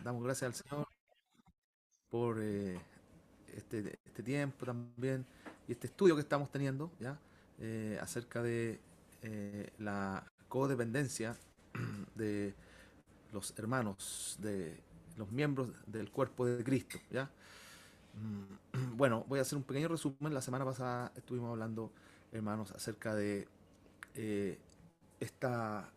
Damos gracias al Señor por este tiempo también y este estudio que estamos teniendo, ¿ya? Acerca de la codependencia de los hermanos, de los miembros del cuerpo de Cristo, ¿ya? Bueno, voy a hacer un pequeño resumen. La semana pasada estuvimos hablando, hermanos, acerca de eh, esta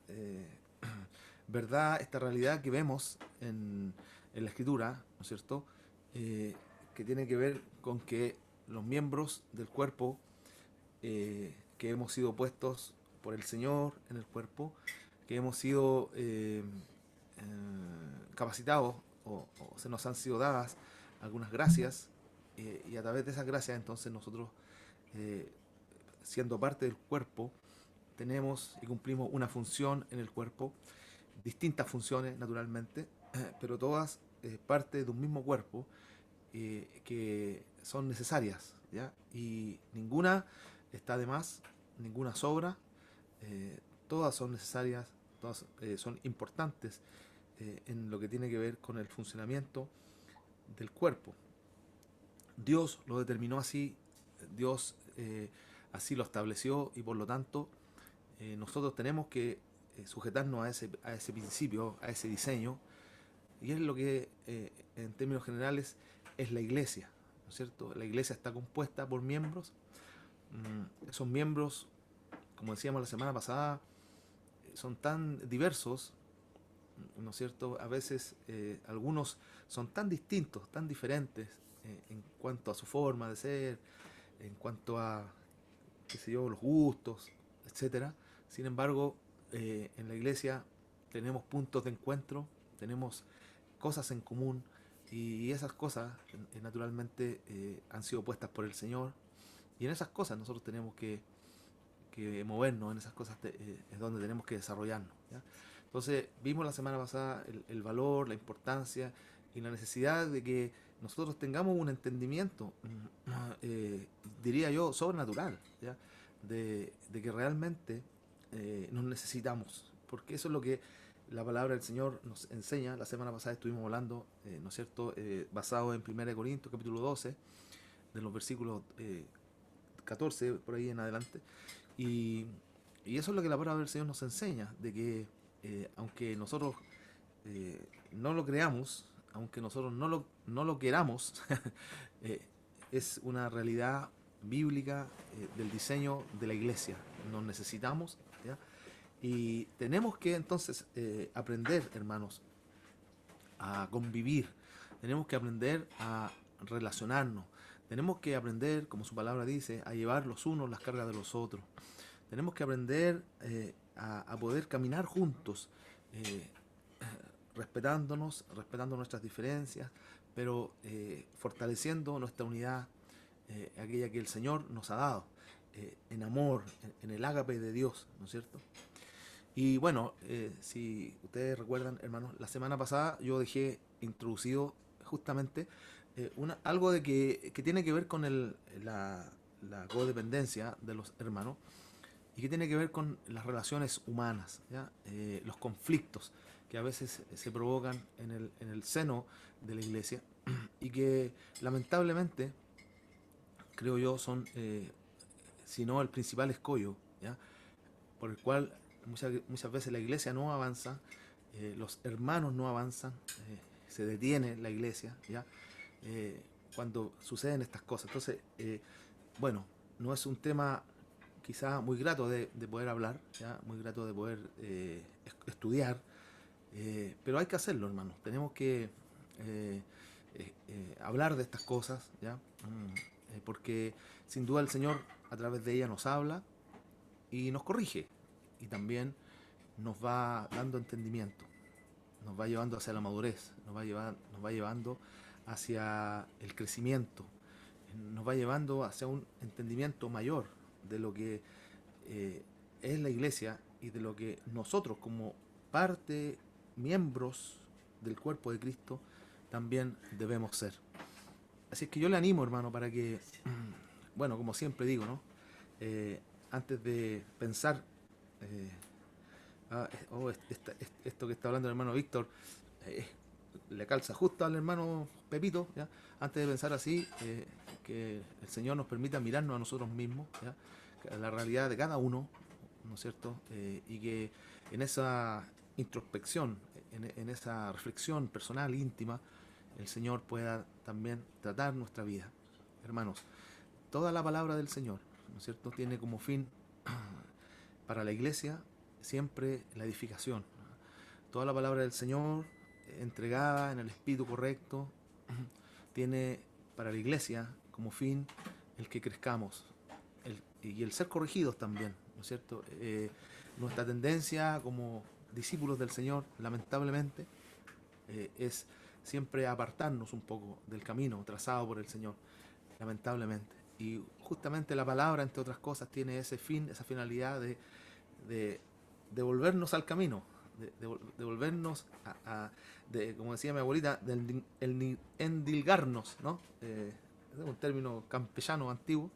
verdad, esta realidad que vemos en la escritura, ¿no es cierto? Eh, que tiene que ver con que los miembros del cuerpo que hemos sido puestos por el Señor en el cuerpo, que hemos sido capacitados o se nos han sido dadas algunas gracias y a través de esas gracias entonces nosotros eh, siendo parte del cuerpo tenemos y cumplimos una función en el cuerpo, distintas funciones naturalmente, pero todas parte de un mismo cuerpo que son necesarias, ¿ya? Y ninguna está de más, ninguna sobra, eh, todas son necesarias, todas son importantes en lo que tiene que ver con el funcionamiento del cuerpo. Dios lo determinó así, Dios así lo estableció y por lo tanto nosotros tenemos que sujetarnos a ese principio, a ese diseño, y es lo que en términos generales es la iglesia, ¿no es cierto? La iglesia está compuesta por miembros, esos miembros, como decíamos la semana pasada, son tan diversos, ¿no es cierto? A veces algunos son tan distintos, tan diferentes en cuanto a su forma de ser, en cuanto a, qué sé yo, los gustos, etcétera. Sin embargo, en la iglesia tenemos puntos de encuentro, tenemos cosas en común y esas cosas naturalmente han sido puestas por el Señor y en esas cosas nosotros tenemos que movernos, en esas cosas es donde tenemos que desarrollarnos, ¿ya? Entonces vimos la semana pasada el valor, la importancia y la necesidad de que nosotros tengamos un entendimiento, diría yo, sobrenatural, ¿ya? De que realmente nos necesitamos, porque eso es lo que la palabra del Señor nos enseña. La semana pasada estuvimos hablando, ¿no es cierto?, basado en 1 Corintios capítulo 12, de los versículos 14 por ahí en adelante. Y, y eso es lo que la palabra del Señor nos enseña, de que aunque nosotros no lo creamos, aunque nosotros no lo queramos, eh, es una realidad bíblica del diseño de la iglesia. Nos necesitamos, ¿ya? Y tenemos que entonces aprender, hermanos, a convivir, tenemos que aprender a relacionarnos, tenemos que aprender, como su palabra dice, a llevar los unos las cargas de los otros. Tenemos que aprender a poder caminar juntos, eh, respetándonos, respetando nuestras diferencias, pero fortaleciendo nuestra unidad, aquella que el Señor nos ha dado, en amor, en el ágape de Dios, ¿no es cierto? Y bueno, si ustedes recuerdan, hermanos, la semana pasada yo dejé introducido justamente algo que tiene que ver con la codependencia de los hermanos y que tiene que ver con las relaciones humanas, ¿ya? Los conflictos que a veces se provocan en el seno de la iglesia y que lamentablemente, creo yo, son, si no el principal escollo, ¿ya? Por el cual muchas veces la iglesia no avanza, los hermanos no avanzan, se detiene la iglesia, ¿ya? Eh, cuando suceden estas cosas. Entonces, bueno, no es un tema quizá muy grato de poder hablar, ¿ya? Muy grato de poder estudiar, pero hay que hacerlo, hermanos. Tenemos que hablar de estas cosas, ¿ya? Porque sin duda el Señor a través de ella nos habla y nos corrige y también nos va dando entendimiento, nos va llevando hacia la madurez, nos va llevando hacia el crecimiento, nos va llevando hacia un entendimiento mayor de lo que eh, es la iglesia y de lo que nosotros como parte, miembros del cuerpo de Cristo, también debemos ser. Así es que yo le animo, hermano, para que, bueno, como siempre digo, ¿no? Antes de pensar, esto que está hablando el hermano Víctor, eh, le calza justo al hermano Pepito, ¿ya? Antes de pensar así, que el Señor nos permita mirarnos a nosotros mismos, ¿ya? La realidad de cada uno, ¿no es cierto? Y que en esa introspección, en esa reflexión personal, íntima, el Señor pueda también tratar nuestra vida. Hermanos, toda la palabra del Señor, ¿no es cierto?, tiene como fin para la iglesia siempre la edificación. Toda la palabra del Señor, entregada en el espíritu correcto, tiene para la iglesia como fin el que crezcamos y el ser corregidos también, ¿no es cierto? Nuestra tendencia como discípulos del Señor, lamentablemente, es siempre apartarnos un poco del camino trazado por el Señor, lamentablemente. Y justamente la palabra, entre otras cosas, tiene ese fin, esa finalidad de volvernos al camino, de volvernos como decía mi abuelita, de endilgarnos, ¿no? Es un término campechano antiguo.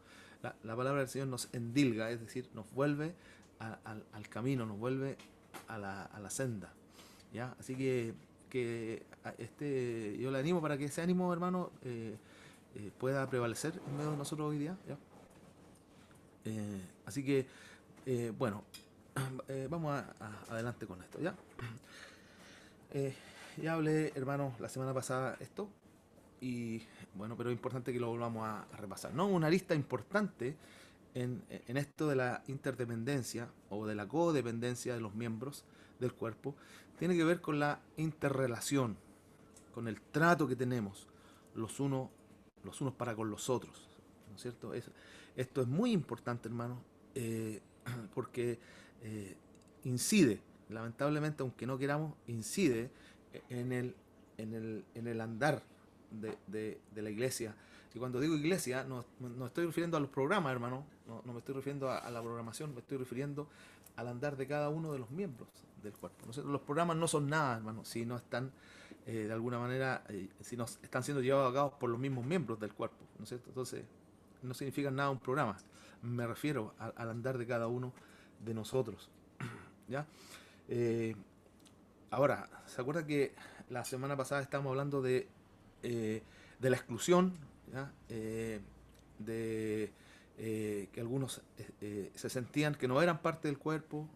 La palabra del Señor nos endilga, es decir, nos vuelve al camino, nos vuelve a la senda, ¿ya? Así que yo le animo para que ese ánimo, hermano, pueda prevalecer en medio de nosotros hoy día, ¿ya? Así que, bueno, vamos adelante con esto, ¿ya? Ya hablé, hermano, la semana pasada esto, y bueno, pero es importante que lo volvamos a repasar, ¿no? Una lista importante en esto de la interdependencia o de la codependencia de los miembros del cuerpo tiene que ver con la interrelación, con el trato que tenemos los unos para con los otros, ¿no es cierto? Esto es muy importante, hermano, porque eh, incide, lamentablemente, aunque no queramos, incide en el andar de la iglesia. Y cuando digo iglesia, no estoy refiriendo a los programas, hermano, no me estoy refiriendo a la programación, me estoy refiriendo al andar de cada uno de los miembros del cuerpo, ¿no es cierto? Los programas no son nada, hermano, si no están de alguna manera, si no están siendo llevados a cabo por los mismos miembros del cuerpo, ¿no es cierto? Entonces, no significa nada un programa, me refiero al andar de cada uno de nosotros, ¿ya? Eh, Ahora, ¿se acuerda que la semana pasada estábamos hablando de la exclusión, ¿ya? De que algunos se sentían que no eran parte del cuerpo,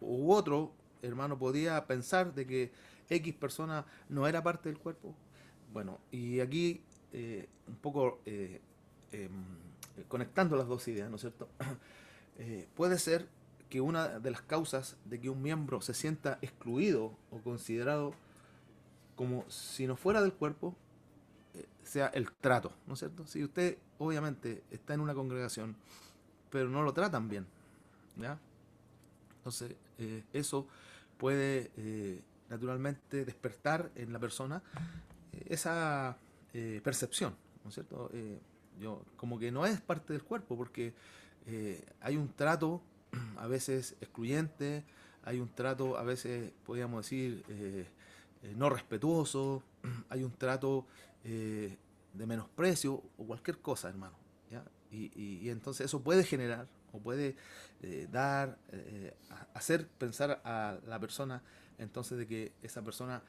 u otro hermano podía pensar de que X persona no era parte del cuerpo? Bueno, y aquí un poco em, conectando las dos ideas, ¿no es cierto? Puede ser que una de las causas de que un miembro se sienta excluido o considerado como si no fuera del cuerpo sea el trato, ¿no es cierto? Si usted obviamente está en una congregación, pero no lo tratan bien, ¿ya? Entonces, eso puede naturalmente despertar en la persona esa percepción, ¿no es cierto? Yo, como que no es parte del cuerpo, porque hay un trato a veces excluyente, hay un trato a veces, podríamos decir, no respetuoso, hay un trato de menosprecio o cualquier cosa, hermano, ¿ya? Y entonces eso puede generar o puede hacer pensar a la persona entonces de que esa persona,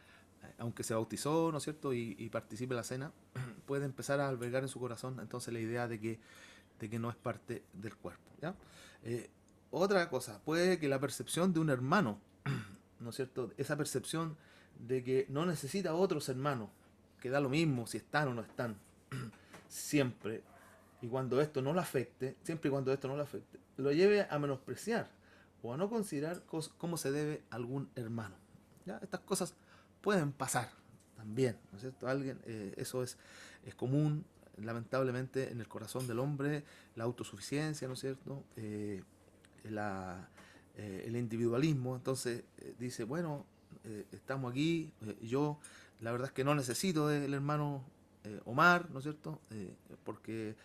aunque se bautizó, ¿no es cierto?, y participe en la cena, puede empezar a albergar en su corazón entonces la idea de que no es parte del cuerpo, ¿ya? Eh, Otra cosa, puede que la percepción de un hermano, ¿no es cierto?, esa percepción de que no necesita a otros hermanos, que da lo mismo si están o no están, siempre, y cuando esto no lo afecte, siempre y cuando esto no lo afecte, lo lleve a menospreciar o a no considerar cómo se debe a algún hermano, ¿ya? Estas cosas pueden pasar también, ¿no es cierto? Eso es común, lamentablemente, en el corazón del hombre, la autosuficiencia, ¿no es cierto? El individualismo. Entonces dice, bueno, estamos aquí, yo la verdad es que no necesito del hermano Omar, ¿no es cierto? Porque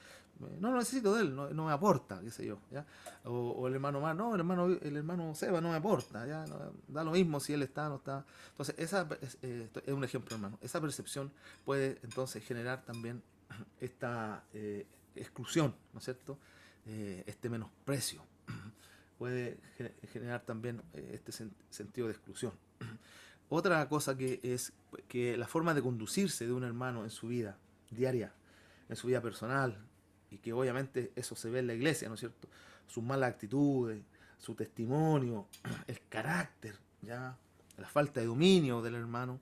no lo necesito de él, no me aporta, qué sé yo, ¿ya? O el hermano Omar, no, el hermano Seba no me aporta, ¿ya? Da lo mismo si él está o no está. Entonces, esa es un ejemplo, hermano. Esa percepción puede entonces generar también esta exclusión, ¿no es cierto? Este menosprecio. Puede generar también este sentido de exclusión. Otra cosa que es que la forma de conducirse de un hermano en su vida diaria, en su vida personal, y que obviamente eso se ve en la iglesia, ¿no es cierto? Sus malas actitudes, su testimonio, el carácter, ya la falta de dominio del hermano,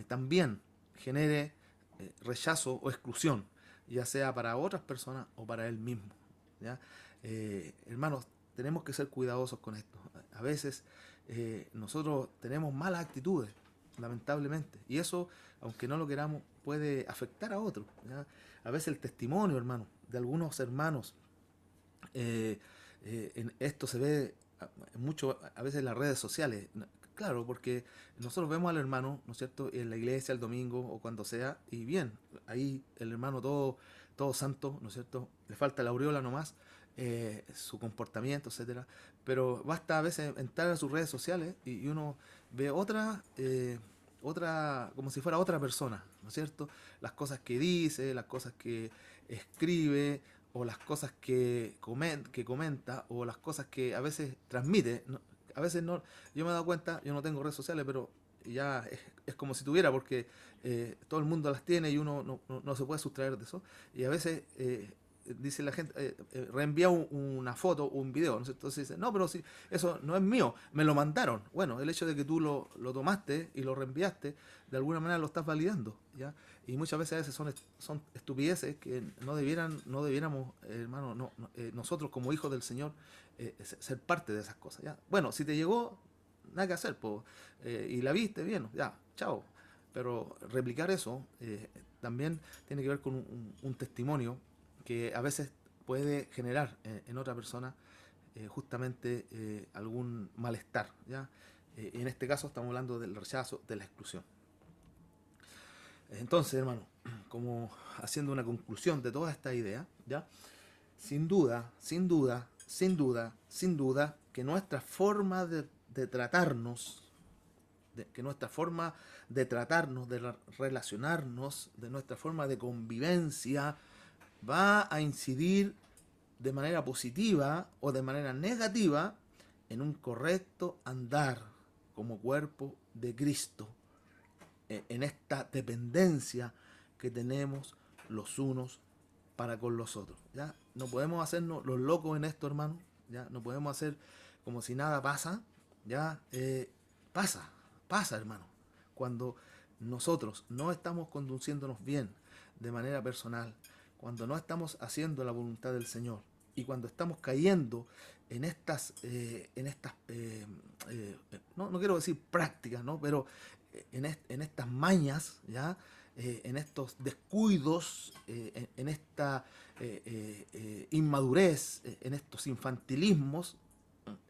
también genere rechazo o exclusión, ya sea para otras personas o para él mismo. ¿Ya? Hermanos, tenemos que ser cuidadosos con esto. A veces nosotros tenemos malas actitudes, lamentablemente, y eso, aunque no lo queramos, puede afectar a otros. ¿Ya? A veces el testimonio, hermano, de algunos hermanos, eh, en esto se ve mucho a veces en las redes sociales. Claro, porque nosotros vemos al hermano, ¿no es cierto?, en la iglesia el domingo o cuando sea, y bien, ahí el hermano todo santo, ¿no es cierto?, le falta la aureola nomás, su comportamiento, etcétera. Pero basta a veces entrar a sus redes sociales y uno ve otra, como si fuera otra persona, ¿no es cierto? Las cosas que dice, las cosas que escribe, o las cosas que comenta, o las cosas que a veces transmite. A veces no, yo me he dado cuenta, yo no tengo redes sociales, pero ya es como si tuviera, porque todo el mundo las tiene y uno no se puede sustraer de eso. Y a veces dice la gente, reenvía una foto o un video, ¿no es cierto? Entonces dice, no, pero si eso no es mío, me lo mandaron. Bueno, el hecho de que tú lo tomaste y lo reenviaste, de alguna manera lo estás validando, ¿ya? Y muchas veces a veces son estupideces que no debiéramos, hermano, nosotros como hijos del Señor, ser parte de esas cosas, ¿ya? Bueno, si te llegó, nada que hacer, pues, y la viste bien, ya, chao. Pero replicar eso también tiene que ver con un testimonio que a veces puede generar en otra persona justamente algún malestar, ¿ya? En este caso estamos hablando del rechazo, de la exclusión. Entonces, hermano, como haciendo una conclusión de toda esta idea, ¿ya? Sin duda, sin duda, sin duda, sin duda, que nuestra forma de tratarnos, que nuestra forma de tratarnos, de relacionarnos, de nuestra forma de convivencia, va a incidir de manera positiva o de manera negativa en un correcto andar como cuerpo de Cristo, en esta dependencia que tenemos los unos para con los otros. ¿Ya? No podemos hacernos los locos en esto, hermano. ¿Ya? No podemos hacer como si nada pasa. ¿Ya? Pasa, hermano. Cuando nosotros no estamos conduciéndonos bien de manera personal, cuando no estamos haciendo la voluntad del Señor y cuando estamos cayendo no quiero decir prácticas, ¿no? Pero en estas mañas, ¿ya? En estos descuidos, en esta inmadurez, en estos infantilismos,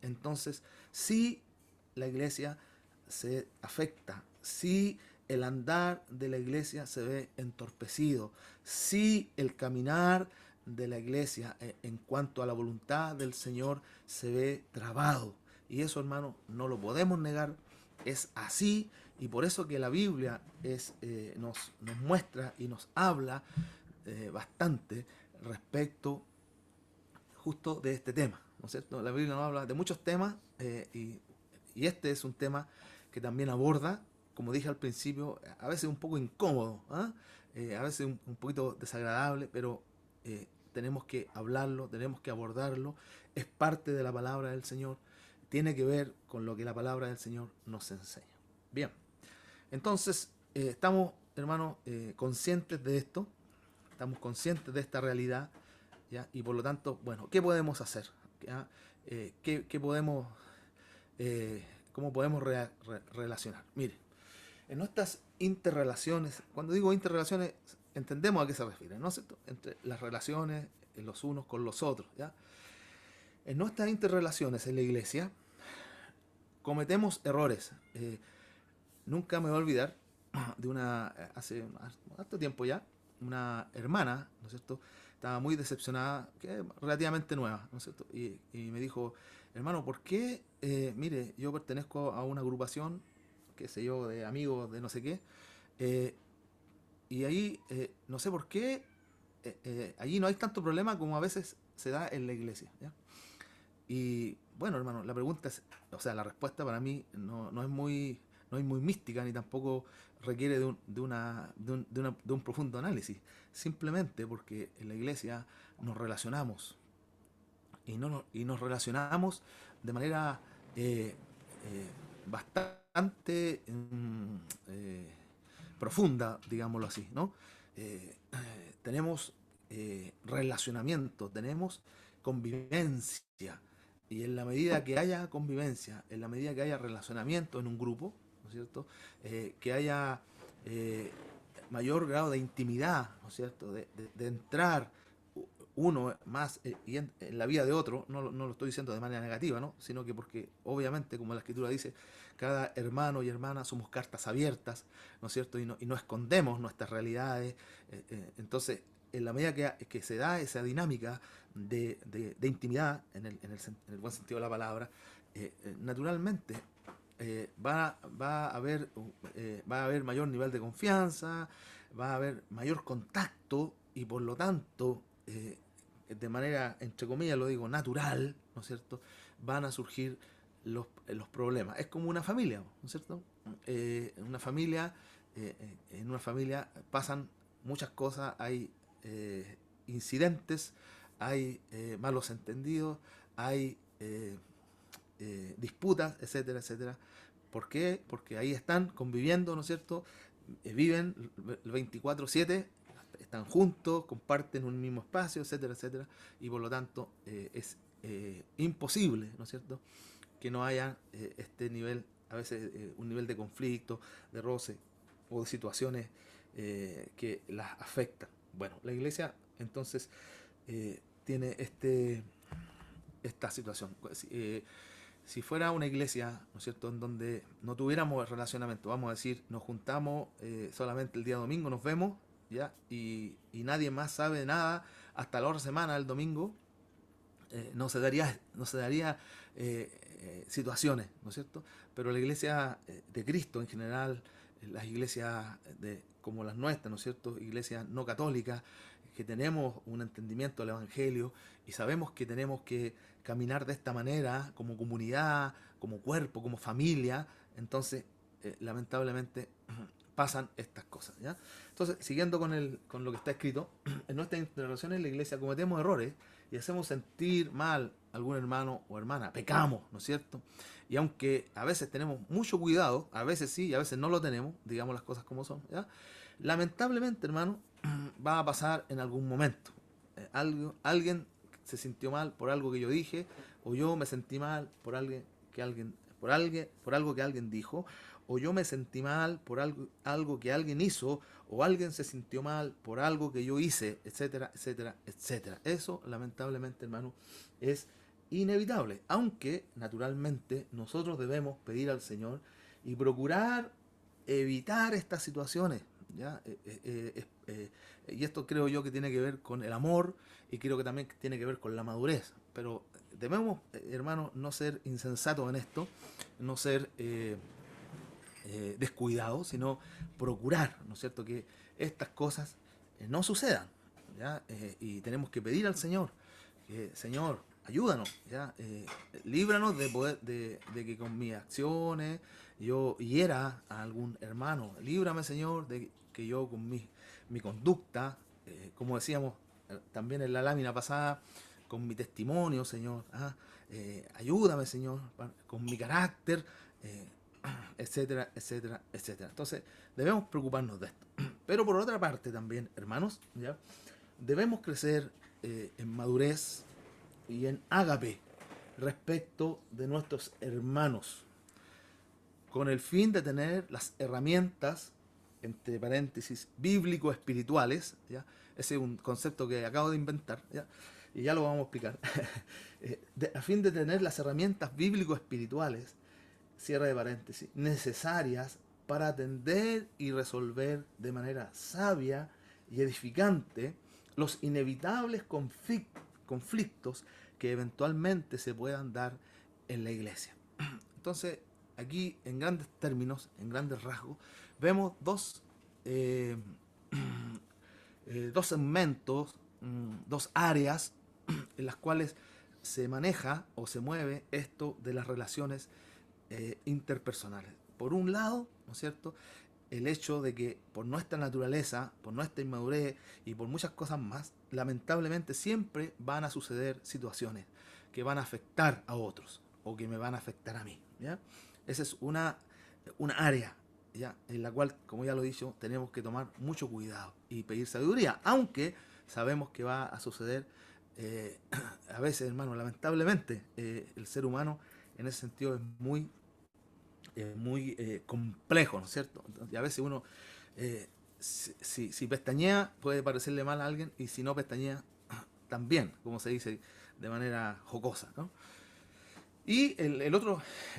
entonces sí la iglesia se afecta, sí el andar de la iglesia se ve entorpecido, sí el caminar de la iglesia en cuanto a la voluntad del Señor se ve trabado. Y eso, hermano, no lo podemos negar, es así, y por eso que la Biblia nos muestra y nos habla bastante respecto justo de este tema, ¿no es cierto? La Biblia nos habla de muchos temas y este es un tema que también aborda, como dije al principio, a veces un poco incómodo, a veces un poquito desagradable, pero tenemos que hablarlo, tenemos que abordarlo, es parte de la palabra del Señor, tiene que ver con lo que la palabra del Señor nos enseña. Bien, entonces estamos, hermanos, conscientes de esto, estamos conscientes de esta realidad, ¿ya? Y por lo tanto, bueno, ¿qué podemos hacer? ¿Ya? ¿Qué podemos, cómo podemos relacionar? Mire, en nuestras interrelaciones, cuando digo interrelaciones, entendemos a qué se refiere, ¿no es cierto? Entre las relaciones los unos con los otros, ¿ya? En nuestras interrelaciones en la iglesia cometemos errores. Nunca me voy a olvidar de hace harto tiempo ya, una hermana, ¿no es cierto? Estaba muy decepcionada, que es relativamente nueva, ¿no es cierto? Y me dijo, hermano, ¿por qué? Mire, yo pertenezco a una agrupación, qué sé yo, de amigos, de no sé qué, eh, y ahí, no sé por qué, allí no hay tanto problema como a veces se da en la iglesia, ¿ya? Y bueno, hermano, la pregunta es, o sea, la respuesta para mí no es muy no es muy mística ni tampoco requiere de un profundo análisis. Simplemente porque en la iglesia nos relacionamos y nos relacionamos de manera bastante profunda, digámoslo así, ¿no? Tenemos relacionamiento, tenemos convivencia. Y en la medida que haya convivencia, en la medida que haya relacionamiento en un grupo, ¿no es cierto? Que haya mayor grado de intimidad, ¿no es cierto? De entrar uno más en la vida de otro, no lo estoy diciendo de manera negativa, ¿no? Sino que porque obviamente, como la escritura dice, cada hermano y hermana somos cartas abiertas, ¿no es cierto? Y no escondemos nuestras realidades. Entonces, en la medida que se da esa dinámica de intimidad, en el buen sentido de la palabra, naturalmente va a haber mayor nivel de confianza, va a haber mayor contacto y por lo tanto, de manera, entre comillas lo digo, natural, ¿no es cierto?, van a surgir los problemas. Es como una familia, ¿no es cierto? En una familia pasan muchas cosas, hay incidentes, hay malos entendidos, hay disputas, etcétera, etcétera. ¿Por qué? Porque ahí están conviviendo, ¿no es cierto? Viven el 24/7, están juntos, comparten un mismo espacio, etcétera, etcétera. Y por lo tanto es imposible, ¿no es cierto?, que no haya este nivel, a veces un nivel de conflicto, de roce o de situaciones que las afectan. Bueno, la iglesia entonces tiene esta situación. Si fuera una iglesia, ¿no es cierto?, en donde no tuviéramos relacionamiento, vamos a decir, nos juntamos solamente el día domingo, nos vemos, ¿ya? Y nadie más sabe nada hasta la otra semana, el domingo, no se daría situaciones, ¿no es cierto? Pero la iglesia de Cristo en general, las iglesias como las nuestras, ¿no es cierto?, iglesias no católicas, que tenemos un entendimiento del Evangelio y sabemos que tenemos que caminar de esta manera, como comunidad, como cuerpo, como familia, entonces lamentablemente pasan estas cosas, ¿ya? Entonces, siguiendo con lo que está escrito, en nuestras interrelaciones en la iglesia cometemos errores y hacemos sentir mal a algún hermano o hermana, pecamos, ¿no es cierto? Y aunque a veces tenemos mucho cuidado, a veces sí y a veces no lo tenemos, digamos las cosas como son, ¿ya? Lamentablemente, hermano, va a pasar en algún momento. Alguien se sintió mal por algo que yo dije, o yo me sentí mal por algo que alguien dijo, o yo me sentí mal por algo que alguien hizo, o alguien se sintió mal por algo que yo hice, etcétera, etcétera, etcétera. Eso, lamentablemente, hermano, es inevitable, aunque naturalmente nosotros debemos pedir al Señor y procurar evitar estas situaciones, ¿ya? Y esto creo yo que tiene que ver con el amor y creo que también tiene que ver con la madurez, pero debemos, hermanos, no ser insensatos en esto, no ser descuidados, sino procurar, ¿no es cierto?, que estas cosas no sucedan, ¿ya? Y tenemos que pedir al Señor, que Señor, ayúdanos, ¿ya? Líbranos de que con mis acciones yo hiera a algún hermano. Líbrame, Señor, de que yo con mi conducta, como decíamos también en la lámina pasada, con mi testimonio, Señor, ayúdame, Señor, con mi carácter, etcétera, etcétera, etcétera. Entonces, debemos preocuparnos de esto. Pero por otra parte también, hermanos, ¿ya?, debemos crecer en madurez y en ágape respecto de nuestros hermanos, con el fin de tener las herramientas, entre paréntesis, bíblico-espirituales, ¿ya? Ese es un concepto que acabo de inventar, ¿ya? Y ya lo vamos a explicar, a fin de tener las herramientas bíblico-espirituales, cierre de paréntesis, necesarias para atender y resolver de manera sabia y edificante los inevitables conflictos que eventualmente se puedan dar en la iglesia. Entonces, aquí en grandes términos, en grandes rasgos, vemos dos segmentos, dos áreas en las cuales se maneja o se mueve esto de las relaciones interpersonales. por un lado, ¿no es cierto?, el hecho de que por nuestra naturaleza, por nuestra inmadurez y por muchas cosas más, lamentablemente siempre van a suceder situaciones que van a afectar a otros o que me van a afectar a mí, ¿ya? Esa es una área, ¿ya?, en la cual, como ya lo he dicho, tenemos que tomar mucho cuidado y pedir sabiduría, aunque sabemos que va a suceder a veces, hermano, lamentablemente, el ser humano en ese sentido es muy complejo, ¿no es cierto? Y a veces uno, si pestañea, puede parecerle mal a alguien, y si no pestañea, también, como se dice de manera jocosa, ¿no? Y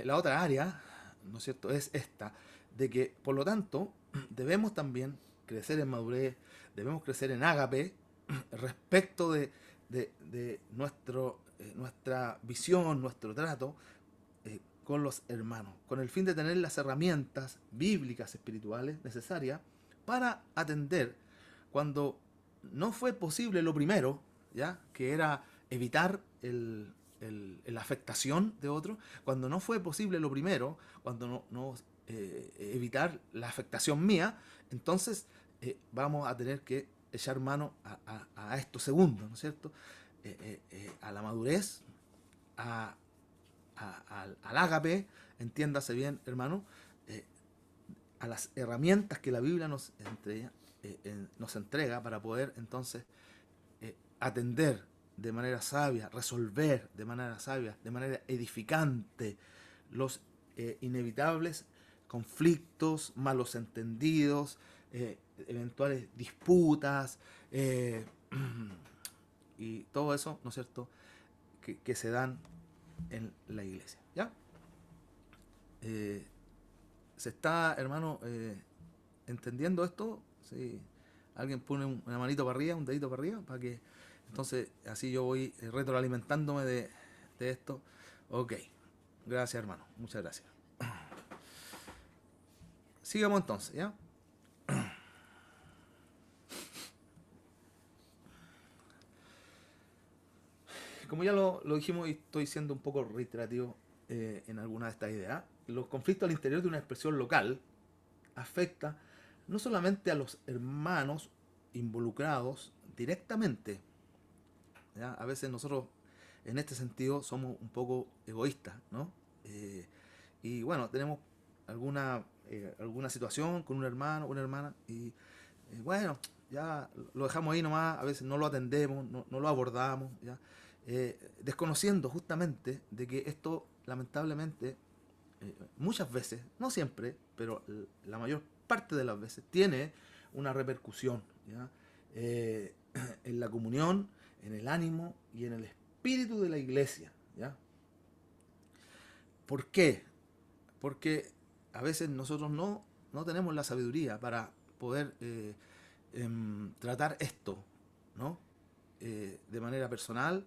la otra área, ¿no es cierto?, es esta, de que, por lo tanto, debemos también crecer en madurez, debemos crecer en ágape, respecto de nuestra visión, nuestro trato con los hermanos, con el fin de tener las herramientas bíblicas espirituales necesarias para atender cuando no fue posible lo primero, ¿ya?, que era evitar la afectación de otro, cuando no fue posible lo primero, cuando evitar la afectación mía, entonces vamos a tener que echar mano a esto segundo, ¿no es cierto?, a la madurez, a, al ágape, entiéndase bien, hermano, eh, a las herramientas que la Biblia nos entrega para poder entonces atender de manera sabia, resolver de manera sabia, de manera edificante los inevitables conflictos, malos entendidos, eventuales disputas, y todo eso, ¿no es cierto?, que se dan en la iglesia, ¿ya? Eh, ¿Se está, hermano, entendiendo esto? Sí. Alguien pone una manito para arriba, un dedito para arriba, para que entonces así yo voy retroalimentándome de esto. Ok, gracias, hermano, muchas gracias. Sigamos entonces, ¿ya? Como ya lo dijimos y estoy siendo un poco reiterativo en alguna de estas ideas, los conflictos al interior de una expresión local afecta no solamente a los hermanos involucrados directamente, ¿ya? A veces nosotros en este sentido somos un poco egoístas, ¿no? Y bueno, tenemos alguna situación con un hermano, una hermana, y bueno, ya lo dejamos ahí nomás, a veces no lo atendemos, no lo abordamos, ¿ya? Desconociendo justamente de que esto lamentablemente muchas veces, no siempre, pero la mayor parte de las veces tiene una repercusión, ¿ya? Eh, en la comunión, en el ánimo y en el espíritu de la iglesia, ¿ya? ¿Por qué? Porque a veces nosotros no tenemos la sabiduría para poder tratar esto, ¿no? De manera personal,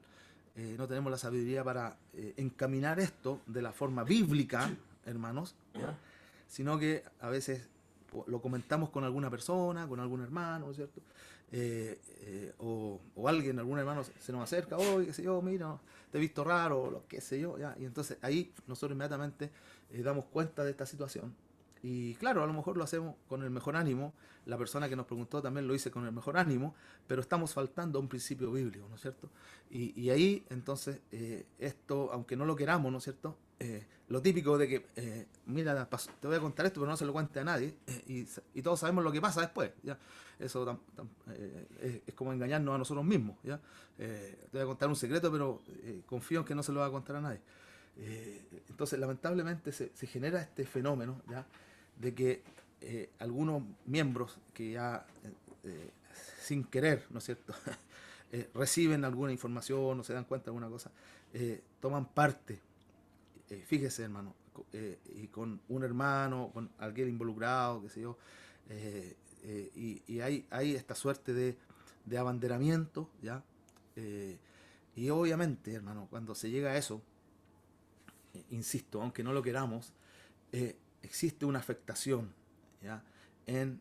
no tenemos la sabiduría para encaminar esto de la forma bíblica, hermanos, ¿ya? Sino que a veces lo comentamos con alguna persona, con algún hermano, ¿no es cierto? O alguien, algún hermano se nos acerca, oye, qué sé yo, mira, te he visto raro, lo que sé yo, ¿ya? Y entonces ahí nosotros inmediatamente damos cuenta de esta situación. Y claro, a lo mejor lo hacemos con el mejor ánimo, la persona que nos preguntó también lo hice con el mejor ánimo, pero estamos faltando a un principio bíblico, ¿no es cierto? Y ahí entonces esto, aunque no lo queramos, ¿no es cierto? Lo típico de que, mira, te voy a contar esto, pero no se lo cuente a nadie, y todos sabemos lo que pasa después, ¿ya? Eso es como engañarnos a nosotros mismos, ¿ya? Te voy a contar un secreto, pero confío en que no se lo va a contar a nadie. Entonces, lamentablemente se genera este fenómeno, ¿ya?, de que algunos miembros que ya sin querer, ¿no es cierto?, reciben alguna información o se dan cuenta de alguna cosa, toman parte, fíjese, hermano, y con un hermano, con alguien involucrado, qué sé yo, y hay esta suerte de abanderamiento, ¿ya? Y obviamente, hermano, cuando se llega a eso, insisto, aunque no lo queramos, existe una afectación, ¿ya?, en,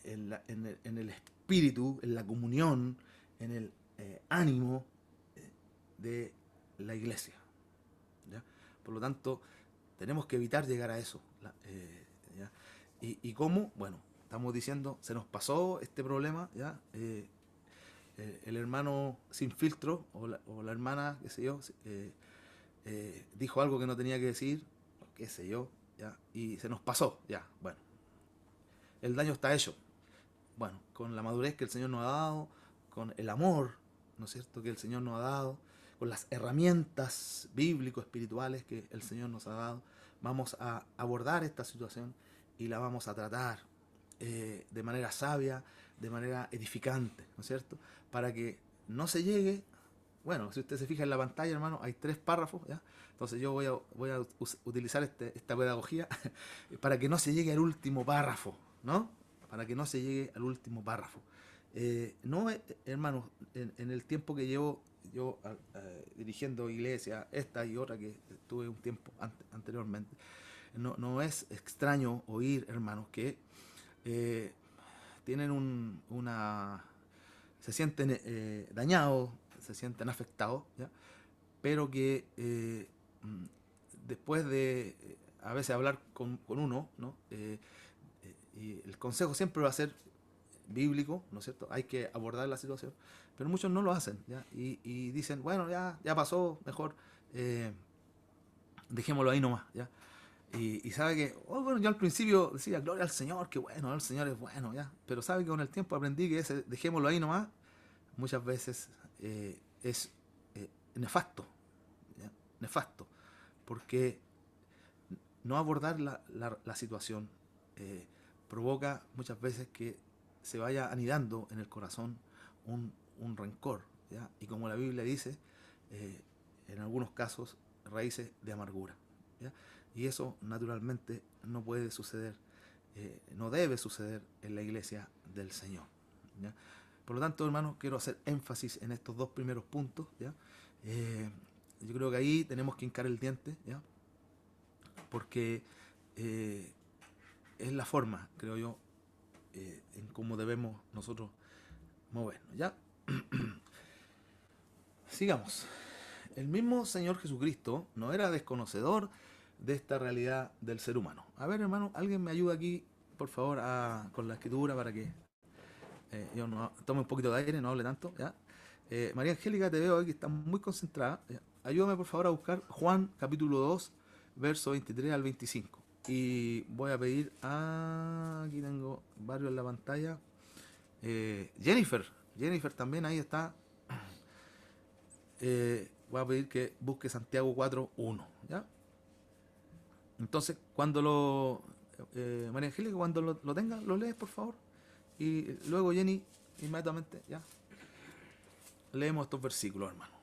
en el espíritu, en la comunión, en el ánimo de la iglesia, ¿ya? Por lo tanto, tenemos que evitar llegar a eso. ¿Ya? ¿Y cómo? Bueno, estamos diciendo, se nos pasó este problema, ¿ya? El hermano sin filtro o la hermana, qué sé yo, dijo algo que no tenía que decir, qué sé yo, ¿ya? Y se nos pasó, ya, bueno, el daño está hecho. Bueno, con la madurez que el Señor nos ha dado, con el amor, ¿no es cierto?, que el Señor nos ha dado, con las herramientas bíblico-espirituales que el Señor nos ha dado, vamos a abordar esta situación y la vamos a tratar de manera sabia, de manera edificante, ¿no es cierto?, para que no se llegue. Bueno, si usted se fija en la pantalla, hermano, hay 3 párrafos, ¿ya? Entonces yo voy a utilizar esta pedagogía para que no se llegue al último párrafo, ¿no? Para que no se llegue al último párrafo. No, hermanos, en el tiempo que llevo yo dirigiendo iglesia, esta y otra que tuve un tiempo anteriormente, no es extraño oír, hermanos, que eh, tienen se sienten dañados, se sienten afectados, ¿ya? Pero que después de a veces hablar con uno, ¿no? Y el consejo siempre va a ser bíblico, ¿no es cierto? Hay que abordar la situación, pero muchos no lo hacen, ¿ya? Y dicen, bueno, ya pasó, mejor dejémoslo ahí nomás, ¿ya? Y sabe que, oh, bueno, yo al principio decía, gloria al Señor, qué bueno, el Señor es bueno, ¿ya? Pero sabe que con el tiempo aprendí que ese dejémoslo ahí nomás muchas veces es nefasto, ¿ya? Nefasto, porque no abordar la situación eh, provoca muchas veces que se vaya anidando en el corazón un rencor, ¿ya? Y como la Biblia dice, eh, en algunos casos, raíces de amargura, ¿ya? Y eso naturalmente no puede suceder, no debe suceder en la iglesia del Señor, ¿ya? Por lo tanto, hermanos, quiero hacer énfasis en estos 2 primeros puntos, ¿ya? Yo creo que ahí tenemos que hincar el diente, ¿ya? Porque eh, es la forma, creo yo, en cómo debemos nosotros movernos, ¿ya? Sigamos. El mismo Señor Jesucristo no era desconocedor de esta realidad del ser humano. A ver, hermano, alguien me ayuda aquí, por favor, con la escritura para que yo no tome un poquito de aire, no hable tanto, ¿ya? María Angélica, te veo aquí, está muy concentrada. ¿Ya? Ayúdame, por favor, a buscar Juan, capítulo 2, verso 23 al 25. Y voy a pedir aquí tengo varios en la pantalla. Jennifer también ahí está. Voy a pedir que busque Santiago 4:1, ¿ya? Entonces, cuando María Angélica, cuando lo tenga, lo lees, por favor. Y luego Jenny, inmediatamente, ¿ya? Leemos estos versículos, hermano.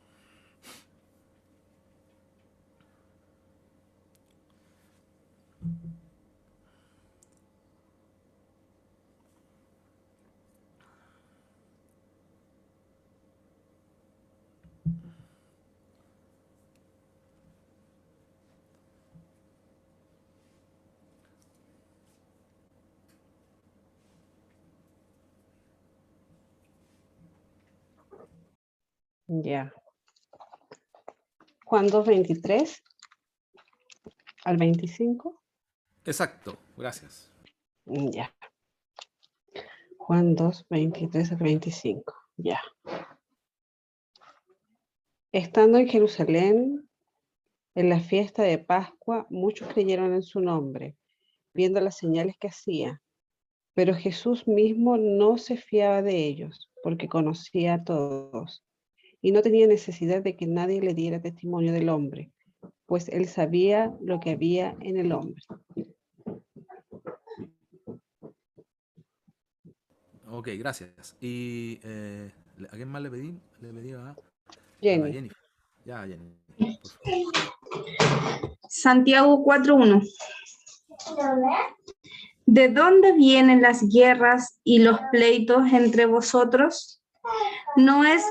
Ya. Juan 2:23 al 25. Exacto, gracias. Ya. Juan 2:23 al 25. Ya. Estando en Jerusalén, en la fiesta de Pascua, muchos creyeron en su nombre, viendo las señales que hacía. Pero Jesús mismo no se fiaba de ellos, porque conocía a todos, y no tenía necesidad de que nadie le diera testimonio del hombre, pues él sabía lo que había en el hombre. Ok, gracias. ¿Y a quién más le pedí? Le pedí a Jenny. Jennifer. Ya, Jenny, por favor. Santiago 4:1. ¿De dónde vienen las guerras y los pleitos entre vosotros? ¿No es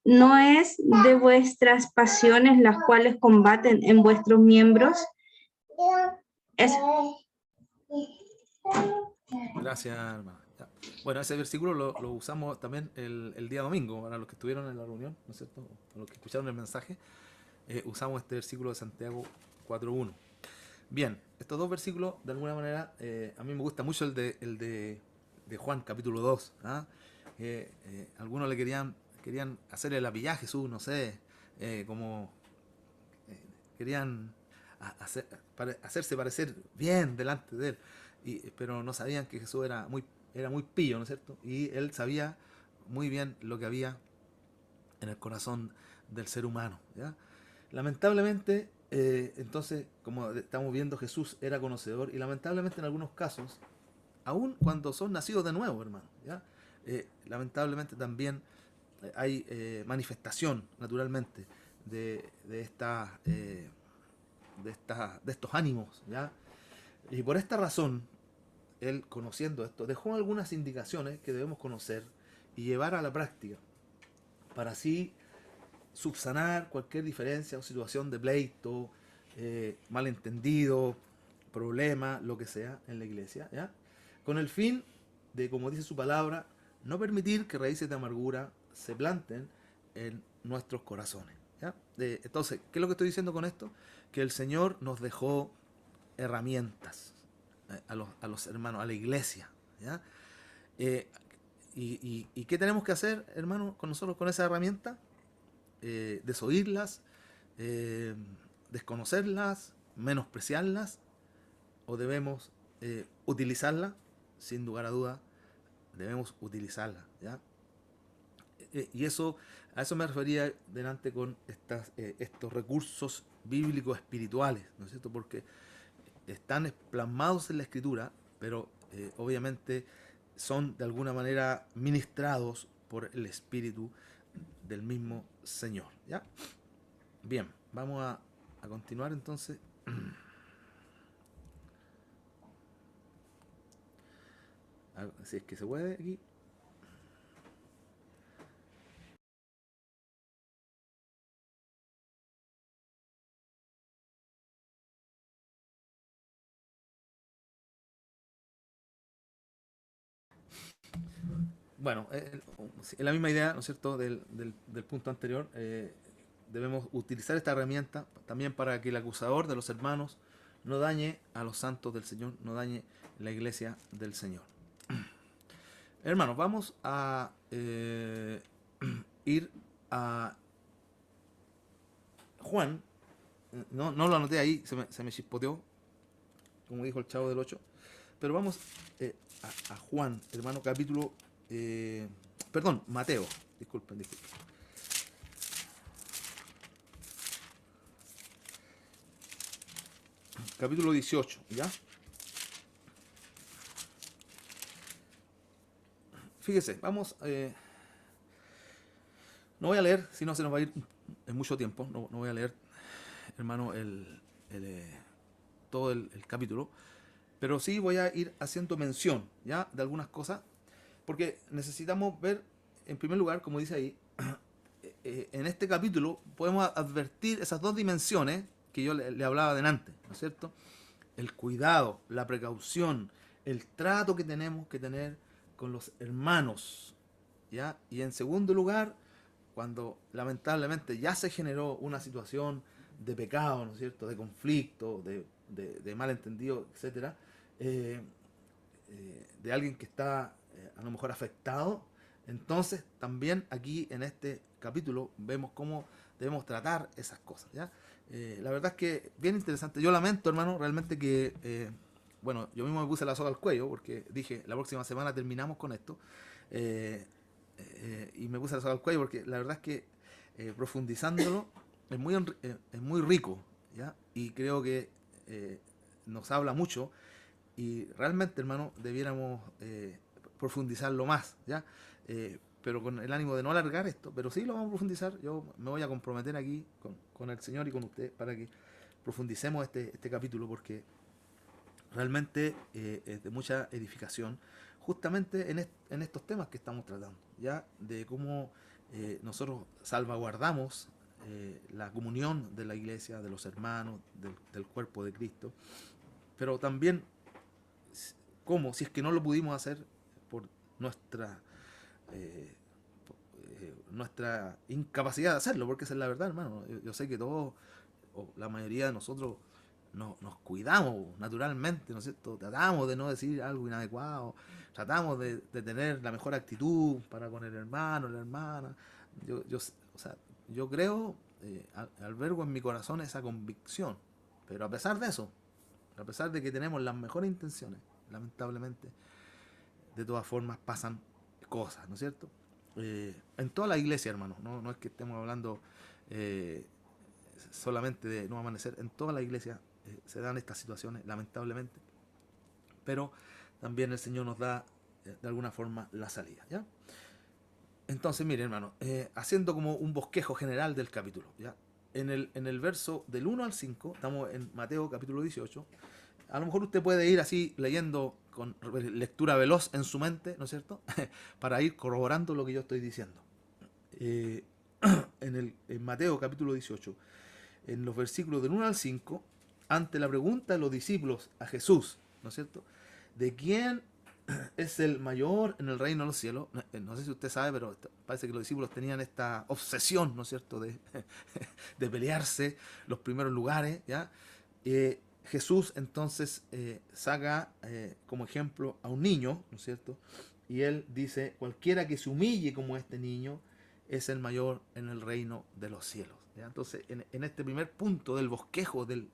de vuestras pasiones las cuales combaten en vuestros miembros? Gracias, hermano. Ya. Bueno, ese versículo lo usamos también el día domingo, para los que estuvieron en la reunión, ¿no es cierto? Para los que escucharon el mensaje, usamos este versículo de Santiago 4:1. Bien, estos dos versículos, de alguna manera, a mí me gusta mucho de Juan, capítulo 2. ¿Ah? Algunos querían hacerle la pillada a Jesús, no sé, como querían hacerse parecer bien delante de él, pero no sabían que Jesús era muy pillo, ¿no es cierto? Y él sabía muy bien lo que había en el corazón del ser humano, ¿ya? Lamentablemente, entonces, como estamos viendo, Jesús era conocedor y lamentablemente en algunos casos, aun cuando son nacidos de nuevo, hermano, ¿ya? Lamentablemente también hay manifestación, naturalmente, de de estos ánimos, ¿ya? Y por esta razón, él, conociendo esto, dejó algunas indicaciones que debemos conocer y llevar a la práctica para así subsanar cualquier diferencia o situación de pleito, malentendido, problema, lo que sea en la iglesia, ¿ya? Con el fin de, como dice su palabra, no permitir que raíces de amargura se planten en nuestros corazones, ¿ya? Entonces, ¿qué es lo que estoy diciendo con esto? Que el Señor nos dejó herramientas a los hermanos, a la iglesia, ¿ya? Eh, y qué tenemos que hacer, hermano, con nosotros con esa herramienta? Desoírlas, eh, desconocerlas, menospreciarlas, o debemos utilizarlas, sin lugar a duda, debemos utilizarlas, ¿ya? Y eso, a eso me refería delante con estos recursos bíblicos espirituales, ¿no es cierto? Porque están plasmados en la escritura, pero obviamente son de alguna manera ministrados por el Espíritu del mismo Señor, ¿ya? Bien, vamos a continuar entonces. Si es que se puede aquí. Bueno, en la misma idea, ¿no es cierto?, del punto anterior, debemos utilizar esta herramienta también para que el acusador de los hermanos no dañe a los santos del Señor, no dañe la iglesia del Señor. Hermanos, vamos a ir a Juan. No lo anoté ahí, se me chispoteó, como dijo el Chavo del 8. Pero vamos a Juan, hermano, capítulo... perdón, Mateo. Disculpen. Capítulo 18, ¿ya? Fíjese, vamos... no voy a leer, si no se nos va a ir en mucho tiempo. No voy a leer, hermano, todo el capítulo. Pero sí voy a ir haciendo mención, ¿ya?, de algunas cosas. Porque necesitamos ver, en primer lugar, como dice ahí, en este capítulo podemos advertir esas dos dimensiones que yo le hablaba delante, ¿no es cierto? El cuidado, la precaución, el trato que tenemos que tener con los hermanos, ¿ya? Y en segundo lugar, cuando lamentablemente ya se generó una situación de pecado, ¿no es cierto?, de conflicto, de malentendido, etcétera, de alguien que está a lo mejor afectado. Entonces también aquí en este capítulo vemos cómo debemos tratar esas cosas, ¿ya? La verdad es que bien interesante. Yo lamento, hermano, realmente que bueno, yo mismo me puse la soga al cuello porque dije la próxima semana terminamos con esto, y me puse la soga al cuello porque la verdad es que profundizándolo es muy rico, ¿ya? Y creo que nos habla mucho y realmente, hermano, debiéramos profundizarlo más, ¿ya? Pero con el ánimo de no alargar esto, pero sí lo vamos a profundizar. Yo me voy a comprometer aquí con el Señor y con usted para que profundicemos este capítulo, porque realmente es de mucha edificación, justamente en estos temas que estamos tratando, ¿ya? De cómo nosotros salvaguardamos la comunión de la iglesia, de los hermanos, del cuerpo de Cristo, pero también cómo, si es que no lo pudimos hacer por nuestra nuestra incapacidad de hacerlo, porque esa es la verdad, hermano. Yo sé que todos, o la mayoría de nosotros, nos cuidamos naturalmente, ¿no es cierto? Tratamos de no decir algo inadecuado, tratamos de tener la mejor actitud para con el hermano, la hermana. O sea, yo creo, albergo en mi corazón esa convicción, pero a pesar de eso, a pesar de que tenemos las mejores intenciones, lamentablemente, de todas formas pasan cosas, ¿no es cierto? En toda la iglesia, hermanos, no es que estemos hablando solamente de no amanecer, en toda la iglesia se dan estas situaciones, lamentablemente, pero también el Señor nos da de alguna forma la salida, ¿ya? Entonces, mire, hermano, haciendo como un bosquejo general del capítulo, ¿ya? En el verso del 1 al 5, estamos en Mateo capítulo 18. A lo mejor usted puede ir así leyendo con lectura veloz en su mente, ¿no es cierto? Para ir corroborando lo que yo estoy diciendo. En Mateo capítulo 18, en los versículos del 1 al 5, ante la pregunta de los discípulos a Jesús, ¿no es cierto? ¿De quién es el mayor en el reino de los cielos? No sé si usted sabe, pero parece que los discípulos tenían esta obsesión, ¿no es cierto?, de pelearse los primeros lugares, ¿ya? Jesús entonces saca como ejemplo a un niño, ¿no es cierto? Y él dice, cualquiera que se humille como este niño es el mayor en el reino de los cielos, ¿ya? Entonces, en este primer punto del bosquejo del